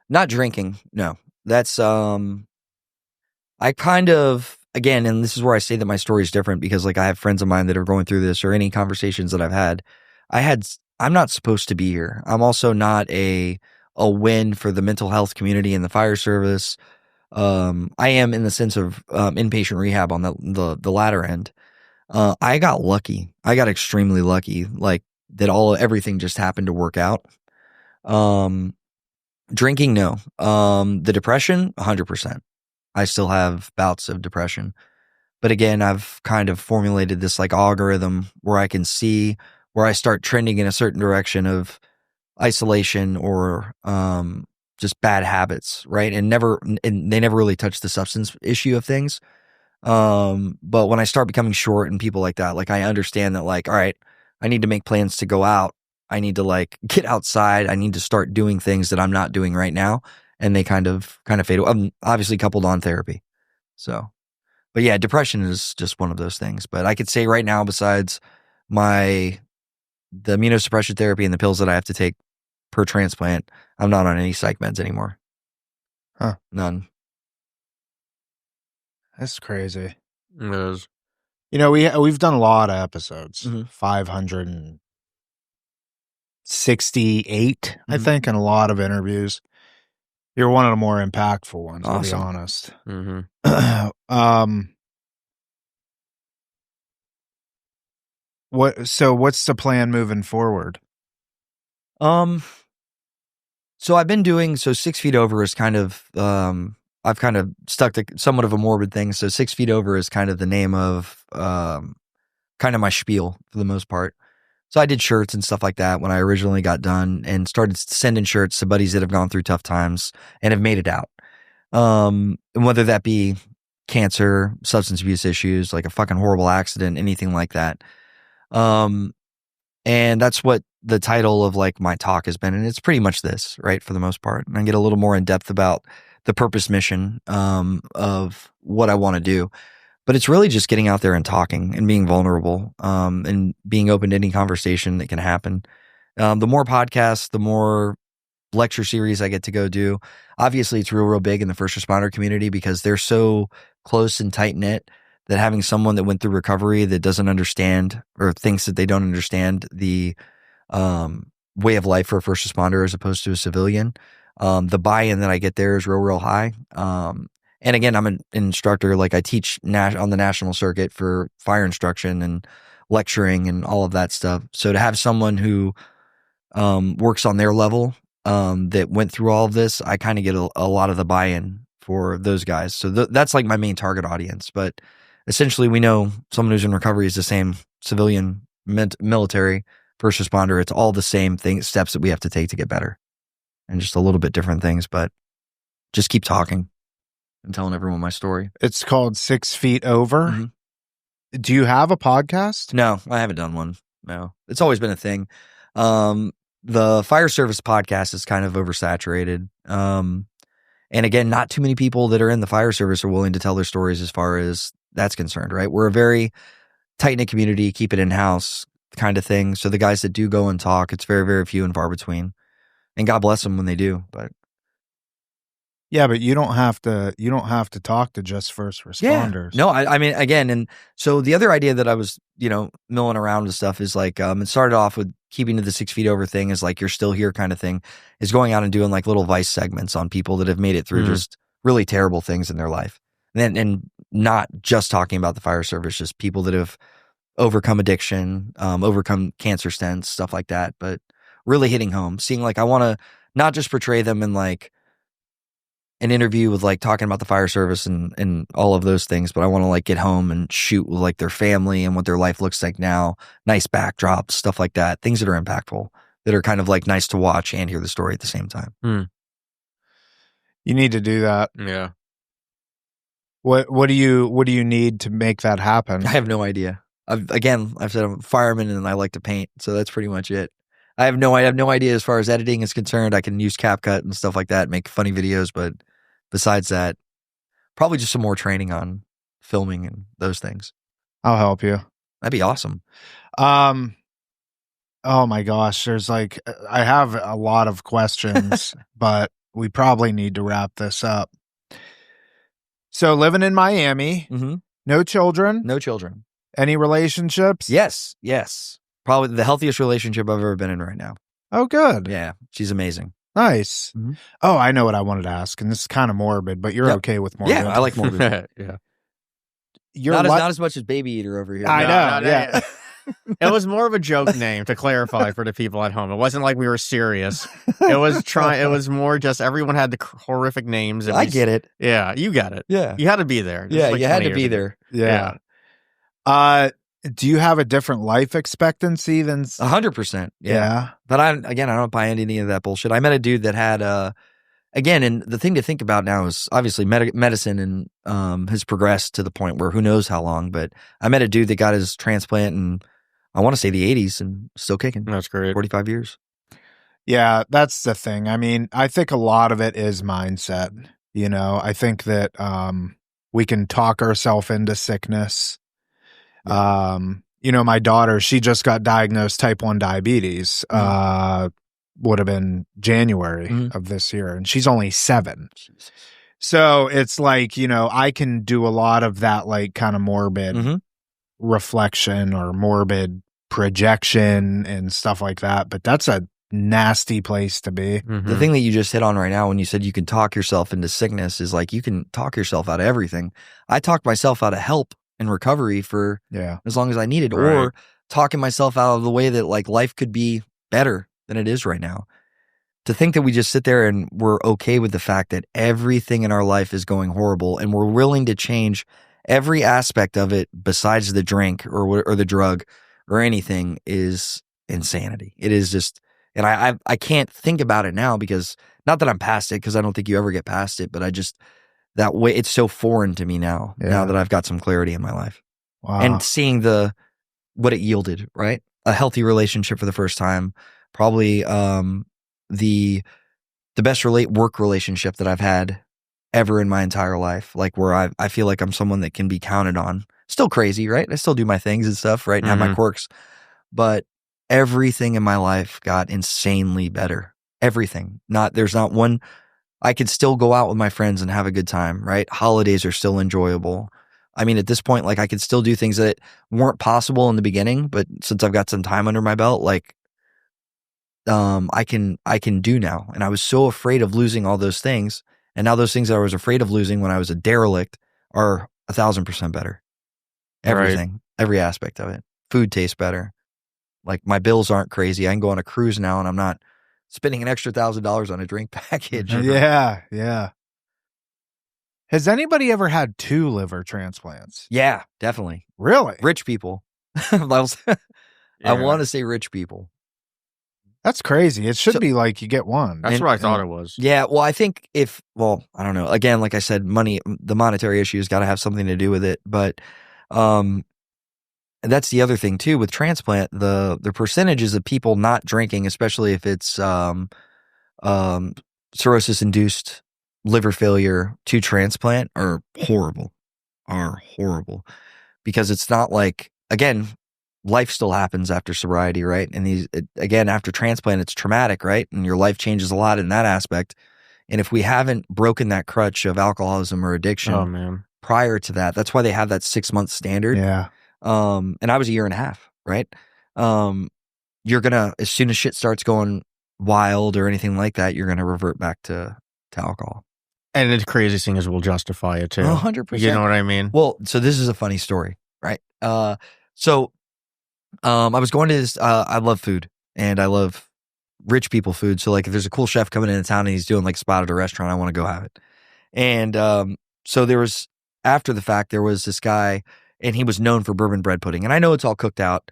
Speaker 2: Not drinking, no. That's I kind of, again, and this is where I say that my story is different because like I have friends of mine that are going through this, or any conversations that I've had. I'm not supposed to be here. I'm also not a win for the mental health community and the fire service. I am in the sense of inpatient rehab on the latter end. I got lucky. I got extremely lucky, like that everything just happened to work out. Drinking, no. The depression, 100%. I still have bouts of depression. But again, I've kind of formulated this like algorithm where I can see where I start trending in a certain direction of isolation or just bad habits, right? And they never really touch the substance issue of things. But when I start becoming short and people like that, like I understand that like, all right, I need to make plans to go out. I need to like get outside. I need to start doing things that I'm not doing right now. And they kind of fade away. I'm obviously coupled on therapy. So, but yeah, depression is just one of those things. But I could say right now, besides the immunosuppression therapy and the pills that I have to take per transplant, I'm not on any psych meds anymore.
Speaker 1: Huh.
Speaker 2: None.
Speaker 1: That's crazy.
Speaker 3: It is.
Speaker 1: You know, we've done a lot of episodes,
Speaker 2: Mm-hmm.
Speaker 1: 568, I think, and a lot of interviews. You're one of the more impactful ones,
Speaker 2: Awesome.
Speaker 1: to be honest.
Speaker 3: Mm-hmm.
Speaker 1: What's the plan moving forward?
Speaker 2: So I've been doing 6 feet over is kind of I've kind of stuck to somewhat of a morbid thing. So 6 feet over is kind of the name of kind of my spiel for the most part. So I did shirts and stuff like that when I originally got done and started sending shirts to buddies that have gone through tough times and have made it out. And whether that be cancer, substance abuse issues, like a fucking horrible accident, anything like that. And that's what the title of like my talk has been. And it's pretty much this, right? For the most part. And I get a little more in depth about the purpose mission, of what I want to do. But it's really just getting out there and talking and being vulnerable, and being open to any conversation that can happen. The more podcasts, the more lecture series I get to go do. Obviously, it's real big in the first responder community because they're so close and tight knit that having someone that went through recovery that doesn't understand or thinks that they don't understand the way of life for a first responder as opposed to a civilian, the buy-in that I get there is real high. And again, I'm an instructor. Like I teach on the national circuit for fire instruction and lecturing and all of that stuff. So to have someone who works on their level, that went through all of this, I kind of get a lot of the buy-in for those guys. So that's like my main target audience. But essentially, we know someone who's in recovery is the same civilian, military, first responder. It's all the same steps that we have to take to get better, and just a little bit different things. But just keep talking and telling everyone my story.
Speaker 1: It's called 6 Feet Over.
Speaker 2: Mm-hmm.
Speaker 1: Do you have a podcast?
Speaker 2: No, I haven't done one. No, it's always been a thing. The fire service podcast is kind of oversaturated. And again, not too many people that are in the fire service are willing to tell their stories as far as that's concerned, right? We're a very tight-knit community, keep it in-house kind of thing. So the guys that do go and talk, it's very, very few and far between. And God bless them when they do. But
Speaker 1: yeah, but you don't have to talk to just first responders.
Speaker 2: No, I mean, again, and so the other idea that I was, milling around with stuff is like, it started off with keeping to the 6 feet over thing is like, you're still here kind of thing, is going out and doing like little Vice segments on people that have made it through just really terrible things in their life. And not just talking about the fire service, just people that have overcome addiction, overcome cancer stents, stuff like that. But really hitting home, seeing like, I want to not just portray them in like an interview with like talking about the fire service and all of those things, but I want to like get home and shoot with like their family and what their life looks like now, nice backdrops, stuff like that, things that are impactful, that are kind of like nice to watch and hear the story at the same time.
Speaker 1: You need to do that.
Speaker 3: Yeah.
Speaker 1: What do you need to make that happen?
Speaker 2: I have no idea. I've said I'm a fireman and I like to paint, so that's pretty much it. I have no idea as far as editing is concerned. I can use CapCut and stuff like that, make funny videos, but besides that, probably just some more training on filming and those things.
Speaker 1: I'll help you.
Speaker 2: That'd be awesome.
Speaker 1: Oh my gosh, there's like, I have a lot of questions, but we probably need to wrap this up. So living in Miami, no children?
Speaker 2: No children.
Speaker 1: Any relationships?
Speaker 2: Yes. Probably the healthiest relationship I've ever been in right now.
Speaker 1: Oh, good.
Speaker 2: Yeah, she's amazing.
Speaker 1: Nice. Oh, I know what I wanted to ask, and this is kind of morbid, but you're okay with morbid.
Speaker 2: Yeah, I like morbid.
Speaker 3: Yeah.
Speaker 2: Not as much as Baby Eater over here.
Speaker 1: I know. Yeah.
Speaker 3: It was more of a joke name, to clarify for the people at home. It wasn't like we were serious. It was more just everyone had the horrific names.
Speaker 2: I get it.
Speaker 3: Yeah, you got it.
Speaker 2: Yeah.
Speaker 3: You had to be there.
Speaker 2: Yeah, you had to be there.
Speaker 1: Yeah. Do you have a different life expectancy than
Speaker 2: 100%?
Speaker 1: Yeah.
Speaker 2: But I don't buy into any of that bullshit. I met a dude that had and the thing to think about now is obviously medicine and has progressed to the point where who knows how long. But I met a dude that got his transplant in, I want to say, the 80s and still kicking.
Speaker 3: That's great.
Speaker 2: 45 years.
Speaker 1: Yeah, that's the thing. I mean, I think a lot of it is mindset. I think that we can talk ourselves into sickness. My daughter, she just got diagnosed type 1 diabetes, would have been January of this year, and she's only 7.
Speaker 2: Jesus.
Speaker 1: So it's like, I can do a lot of that, like kind of morbid reflection or morbid projection and stuff like that. But that's a nasty place to be.
Speaker 2: The thing that you just hit on right now when you said you can talk yourself into sickness is like, you can talk yourself out of everything. I talked myself out of help and recovery for as long as I needed, or talking myself out of the way that like life could be better than it is right now. To think that we just sit there and we're okay with the fact that everything in our life is going horrible and we're willing to change every aspect of it besides the drink or the drug or anything is insanity. It is just, and I can't think about it now because, not that I'm past it, because I don't think you ever get past it, but I just, that way, it's so foreign to me now that I've got some clarity in my life.
Speaker 1: Wow.
Speaker 2: And seeing what it yielded, right? A healthy relationship for the first time, probably the best work relationship that I've had ever in my entire life, like where I feel like I'm someone that can be counted on. Still crazy, right? I still do my things and stuff, right? And have my quirks, but everything in my life got insanely better. Everything. There's not one. I could still go out with my friends and have a good time, right? Holidays are still enjoyable. I mean, at this point, like I could still do things that weren't possible in the beginning, but since I've got some time under my belt, like I can do now. And I was so afraid of losing all those things. And now those things that I was afraid of losing when I was a derelict are 1,000% better. Everything, every aspect of it. Food tastes better. Like my bills aren't crazy. I can go on a cruise now and I'm not spending an extra $1,000 on a drink package.
Speaker 1: Yeah. Has anybody ever had 2 liver transplants?
Speaker 2: Yeah, definitely.
Speaker 1: Really?
Speaker 2: Rich people. I want to say rich people.
Speaker 1: That's crazy. It should be like you get one.
Speaker 3: That's what I thought it was.
Speaker 2: Yeah, well, I think I don't know. Again, like I said, money, the monetary issue has got to have something to do with it. But that's the other thing too with Transplant. The percentages of people not drinking, especially if it's cirrhosis induced liver failure to transplant, are horrible. Because it's not like, again, life still happens after sobriety, right? And again, after transplant, it's traumatic, right? And your life changes a lot in that aspect. And if we haven't broken that crutch of alcoholism or addiction prior to that, that's why they have that 6-month standard.
Speaker 1: Yeah.
Speaker 2: And I was a year and a half, right? You're gonna, as soon as shit starts going wild or anything like that, you're gonna revert back to alcohol.
Speaker 3: And the craziest thing is we'll justify it too.
Speaker 2: 100%.
Speaker 3: You know what I mean?
Speaker 2: Well, so this is a funny story, right? I was going to this, I love food and I love rich people food. So like if there's a cool chef coming into town and he's doing like spot at a restaurant, I want to go have it. And so there was, after the fact, there was this guy and he was known for bourbon bread pudding. And I know it's all cooked out.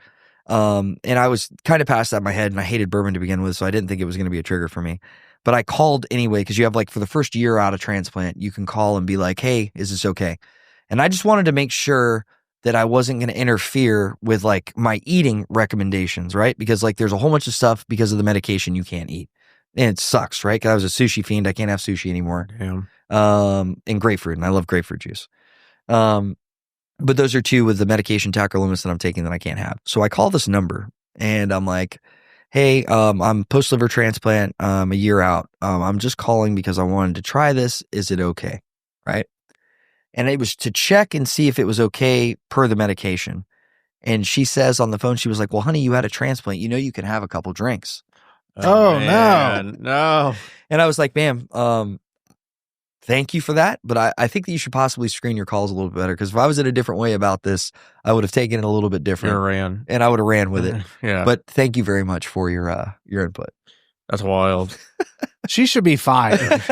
Speaker 2: And I was kind of past that in my head and I hated bourbon to begin with. So I didn't think it was going to be a trigger for me. But I called anyway, because you have like for the first year out of transplant, you can call and be like, hey, is this okay? And I just wanted to make sure that I wasn't going to interfere with like my eating recommendations, right? Because like there's a whole bunch of stuff because of the medication you can't eat. And it sucks, right? Because I was a sushi fiend. I can't have sushi anymore.
Speaker 3: Damn.
Speaker 2: And grapefruit, and I love grapefruit juice. But those are two with the medication tacrolimus that I'm taking that I can't have. So I call this number and I'm like, hey, I'm post-liver transplant, a year out. I'm just calling because I wanted to try this. Is it okay? Right? And it was to check and see if it was okay per the medication. And she says on the phone, she was like, well, honey, you had a transplant. You know you can have a couple drinks.
Speaker 1: Oh,
Speaker 3: man, no.
Speaker 2: And I was like, ma'am, thank you for that. But I think that you should possibly screen your calls a little bit better. Because if I was in a different way about this, I would have taken it a little bit different.
Speaker 3: You ran.
Speaker 2: And I would have ran with it.
Speaker 3: Yeah.
Speaker 2: But thank you very much for your input.
Speaker 3: That's wild.
Speaker 1: She should be fired.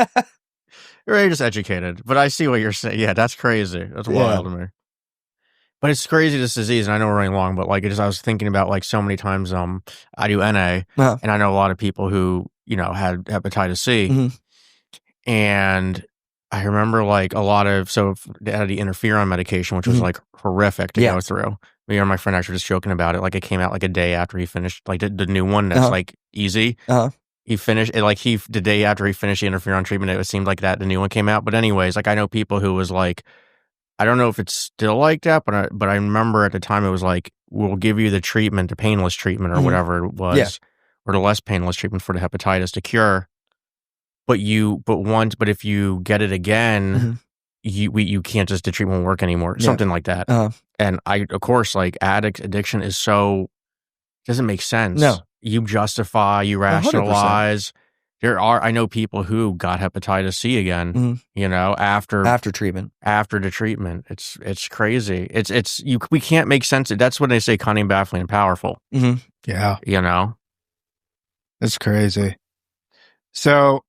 Speaker 3: You're just educated. But I see what you're saying. Yeah, that's crazy. That's wild to me. But it's crazy, this disease, and I know we're running long, but like I was thinking about like so many times I do NA, and I know a lot of people who, had hepatitis C.
Speaker 2: Mm-hmm.
Speaker 3: And I remember like a lot of, so they had the interferon medication, which was like horrific to go through. Me and my friend actually just joking about it. Like it came out like a day after he finished, like the new one that's like easy. He finished it like the day after he finished the interferon treatment, it seemed like that the new one came out. But anyways, like I know people who was like, I don't know if it's still like that, but I remember at the time it was like, we'll give you the treatment, the painless treatment or whatever it was, or the less painless treatment for the hepatitis to cure. But if you get it again, you can't just, the treatment won't work anymore, something like that. And of course, like addiction is doesn't make sense.
Speaker 2: No.
Speaker 3: You justify, you rationalize. 100%. I know people who got hepatitis C again, after treatment. After the treatment. It's crazy. We can't make sense. That's when they say cunning, baffling, and powerful.
Speaker 1: Mm-hmm. Yeah. It's crazy. So,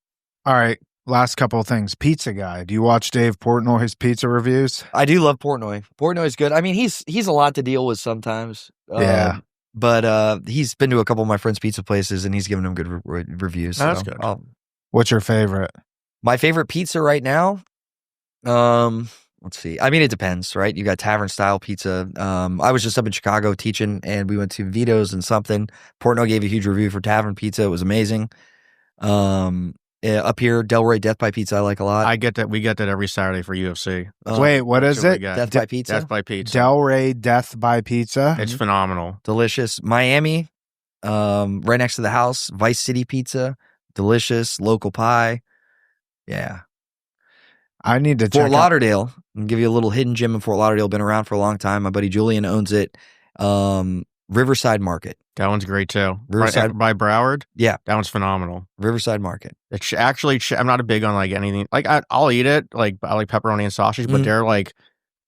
Speaker 1: all right, last couple of things. Pizza guy. Do you watch Dave Portnoy's pizza reviews?
Speaker 2: I do love Portnoy. Portnoy's good. I mean, he's a lot to deal with sometimes. But he's been to a couple of my friends' pizza places and he's given them good reviews.
Speaker 3: That's good.
Speaker 1: What's your favorite?
Speaker 2: My favorite pizza right now? Let's see. I mean, it depends, right? You got tavern style pizza. I was just up in Chicago teaching and we went to Vito's and something. Portnoy gave a huge review for tavern pizza. It was amazing. Up here, Delray Death by Pizza I like a lot.
Speaker 3: I get that. We get that every Saturday for UFC.
Speaker 1: Wait, what is it?
Speaker 2: Death by Pizza?
Speaker 3: Death by Pizza.
Speaker 1: Delray Death by Pizza.
Speaker 3: It's phenomenal.
Speaker 2: Delicious. Miami, right next to the house. Vice City Pizza. Delicious. Local pie. Yeah.
Speaker 1: I need to check
Speaker 2: Fort Lauderdale. I'll give you a little hidden gem in Fort Lauderdale. Been around for a long time. My buddy Julian owns it. Riverside Market.
Speaker 3: That one's great too.
Speaker 2: Riverside
Speaker 3: by Broward.
Speaker 2: Yeah,
Speaker 3: that one's phenomenal.
Speaker 2: Riverside Market.
Speaker 3: It's actually, I'm not a big on like anything. Like I'll eat it. Like I like pepperoni and sausage, but they're like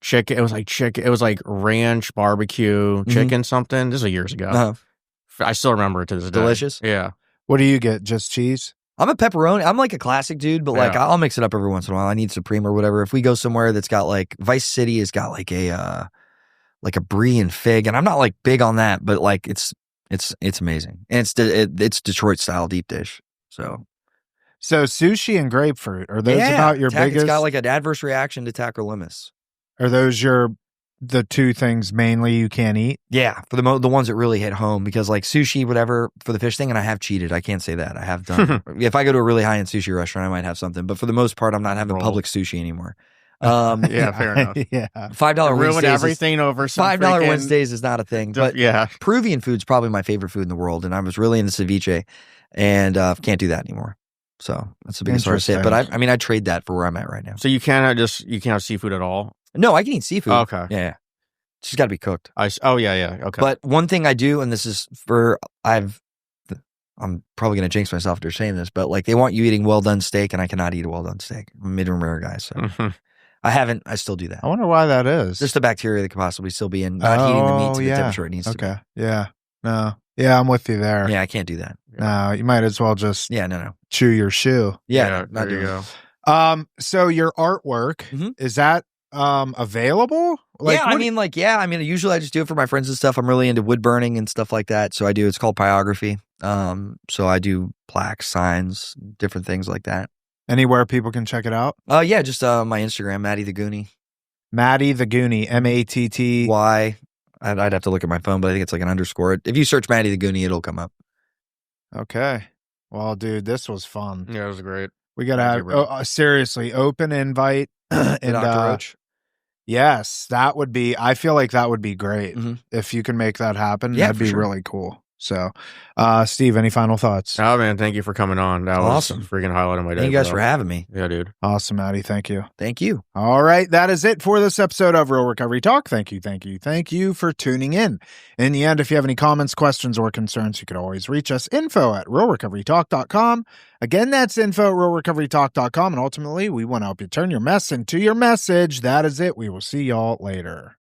Speaker 3: chicken. It was like chicken. It was like ranch barbecue chicken something. This was years ago. I still remember it to this day.
Speaker 2: Delicious.
Speaker 3: Yeah.
Speaker 1: What do you get? Just cheese?
Speaker 2: I'm a pepperoni. I'm like a classic dude, but like I'll mix it up every once in a while. I need Supreme or whatever. If we go somewhere that's got like Vice City has got like a brie and fig, and I'm not like big on that, but like it's amazing, and it's Detroit style deep dish. So
Speaker 1: sushi and grapefruit, are those about your biggest?
Speaker 2: It's got like an adverse reaction to tacrolimus.
Speaker 1: Are those your the two things mainly you can't eat?
Speaker 2: Yeah, for the ones that really hit home, because like sushi, whatever, for the fish thing, and I have cheated. I can't say that. I have done. If I go to a really high-end sushi restaurant, I might have something. But for the most part, I'm not having public sushi anymore.
Speaker 3: Yeah, fair enough.
Speaker 1: Yeah.
Speaker 2: $5
Speaker 3: Ruin
Speaker 2: Wednesdays.
Speaker 3: everything over some
Speaker 2: $5
Speaker 3: freaking-
Speaker 2: Wednesdays is not a thing. But
Speaker 3: yeah.
Speaker 2: Peruvian food's probably my favorite food in the world, and I was really into ceviche, and can't do that anymore. So that's the biggest hard to say. But I mean, I'd trade that for where I'm at right now.
Speaker 3: So you can't have seafood at all?
Speaker 2: No, I can eat seafood.
Speaker 3: Okay.
Speaker 2: Yeah. It's just got to be cooked.
Speaker 3: Yeah. Okay.
Speaker 2: But one thing I do, and this is I'm probably going to jinx myself after saying this, but like they want you eating well done steak, and I cannot eat a well done steak. I'm a medium rare guy, so I still do that.
Speaker 1: I wonder why that is.
Speaker 2: Just the bacteria that could possibly still be in not heating the meat to the temperature it needs to be.
Speaker 1: Okay. Yeah. No. Yeah, I'm with you there.
Speaker 2: Yeah, I can't do that.
Speaker 1: No, you might as well just chew your shoe.
Speaker 2: Yeah,
Speaker 3: there you go.
Speaker 1: So your artwork, is that available? Like,
Speaker 2: usually I just do it for my friends and stuff. I'm really into wood burning and stuff like that. So I do, it's called pyrography. So I do plaques, signs, different things like that.
Speaker 1: Anywhere people can check it out?
Speaker 2: Yeah, just my Instagram, Maddie the Goonie.
Speaker 1: Maddie the Goonie, Matty.
Speaker 2: I'd have to look at my phone, but I think it's like an underscore. If you search Maddie the Goonie, it'll come up.
Speaker 1: Okay. Well, dude, this was fun.
Speaker 3: Yeah, it was great.
Speaker 1: We got to have, seriously, open invite. And
Speaker 2: Dr. Roach.
Speaker 1: Yes, I feel like that would be great. If you can make that happen.
Speaker 2: Yeah,
Speaker 1: that'd be really cool. So, Steve, any final thoughts?
Speaker 3: Oh, man, thank you for coming on. That was
Speaker 2: awesome.
Speaker 3: Freaking highlight of my day.
Speaker 2: Thank you guys for having me.
Speaker 3: Yeah, dude.
Speaker 1: Awesome, Maddie. Thank you.
Speaker 2: Thank you.
Speaker 1: All right. That is it for this episode of Real Recovery Talk. Thank you for tuning in. In the end, if you have any comments, questions, or concerns, you could always reach us, info@realrecoverytalk.com. Again, that's info@realrecoverytalk.com. And ultimately, we want to help you turn your mess into your message. That is it. We will see y'all later.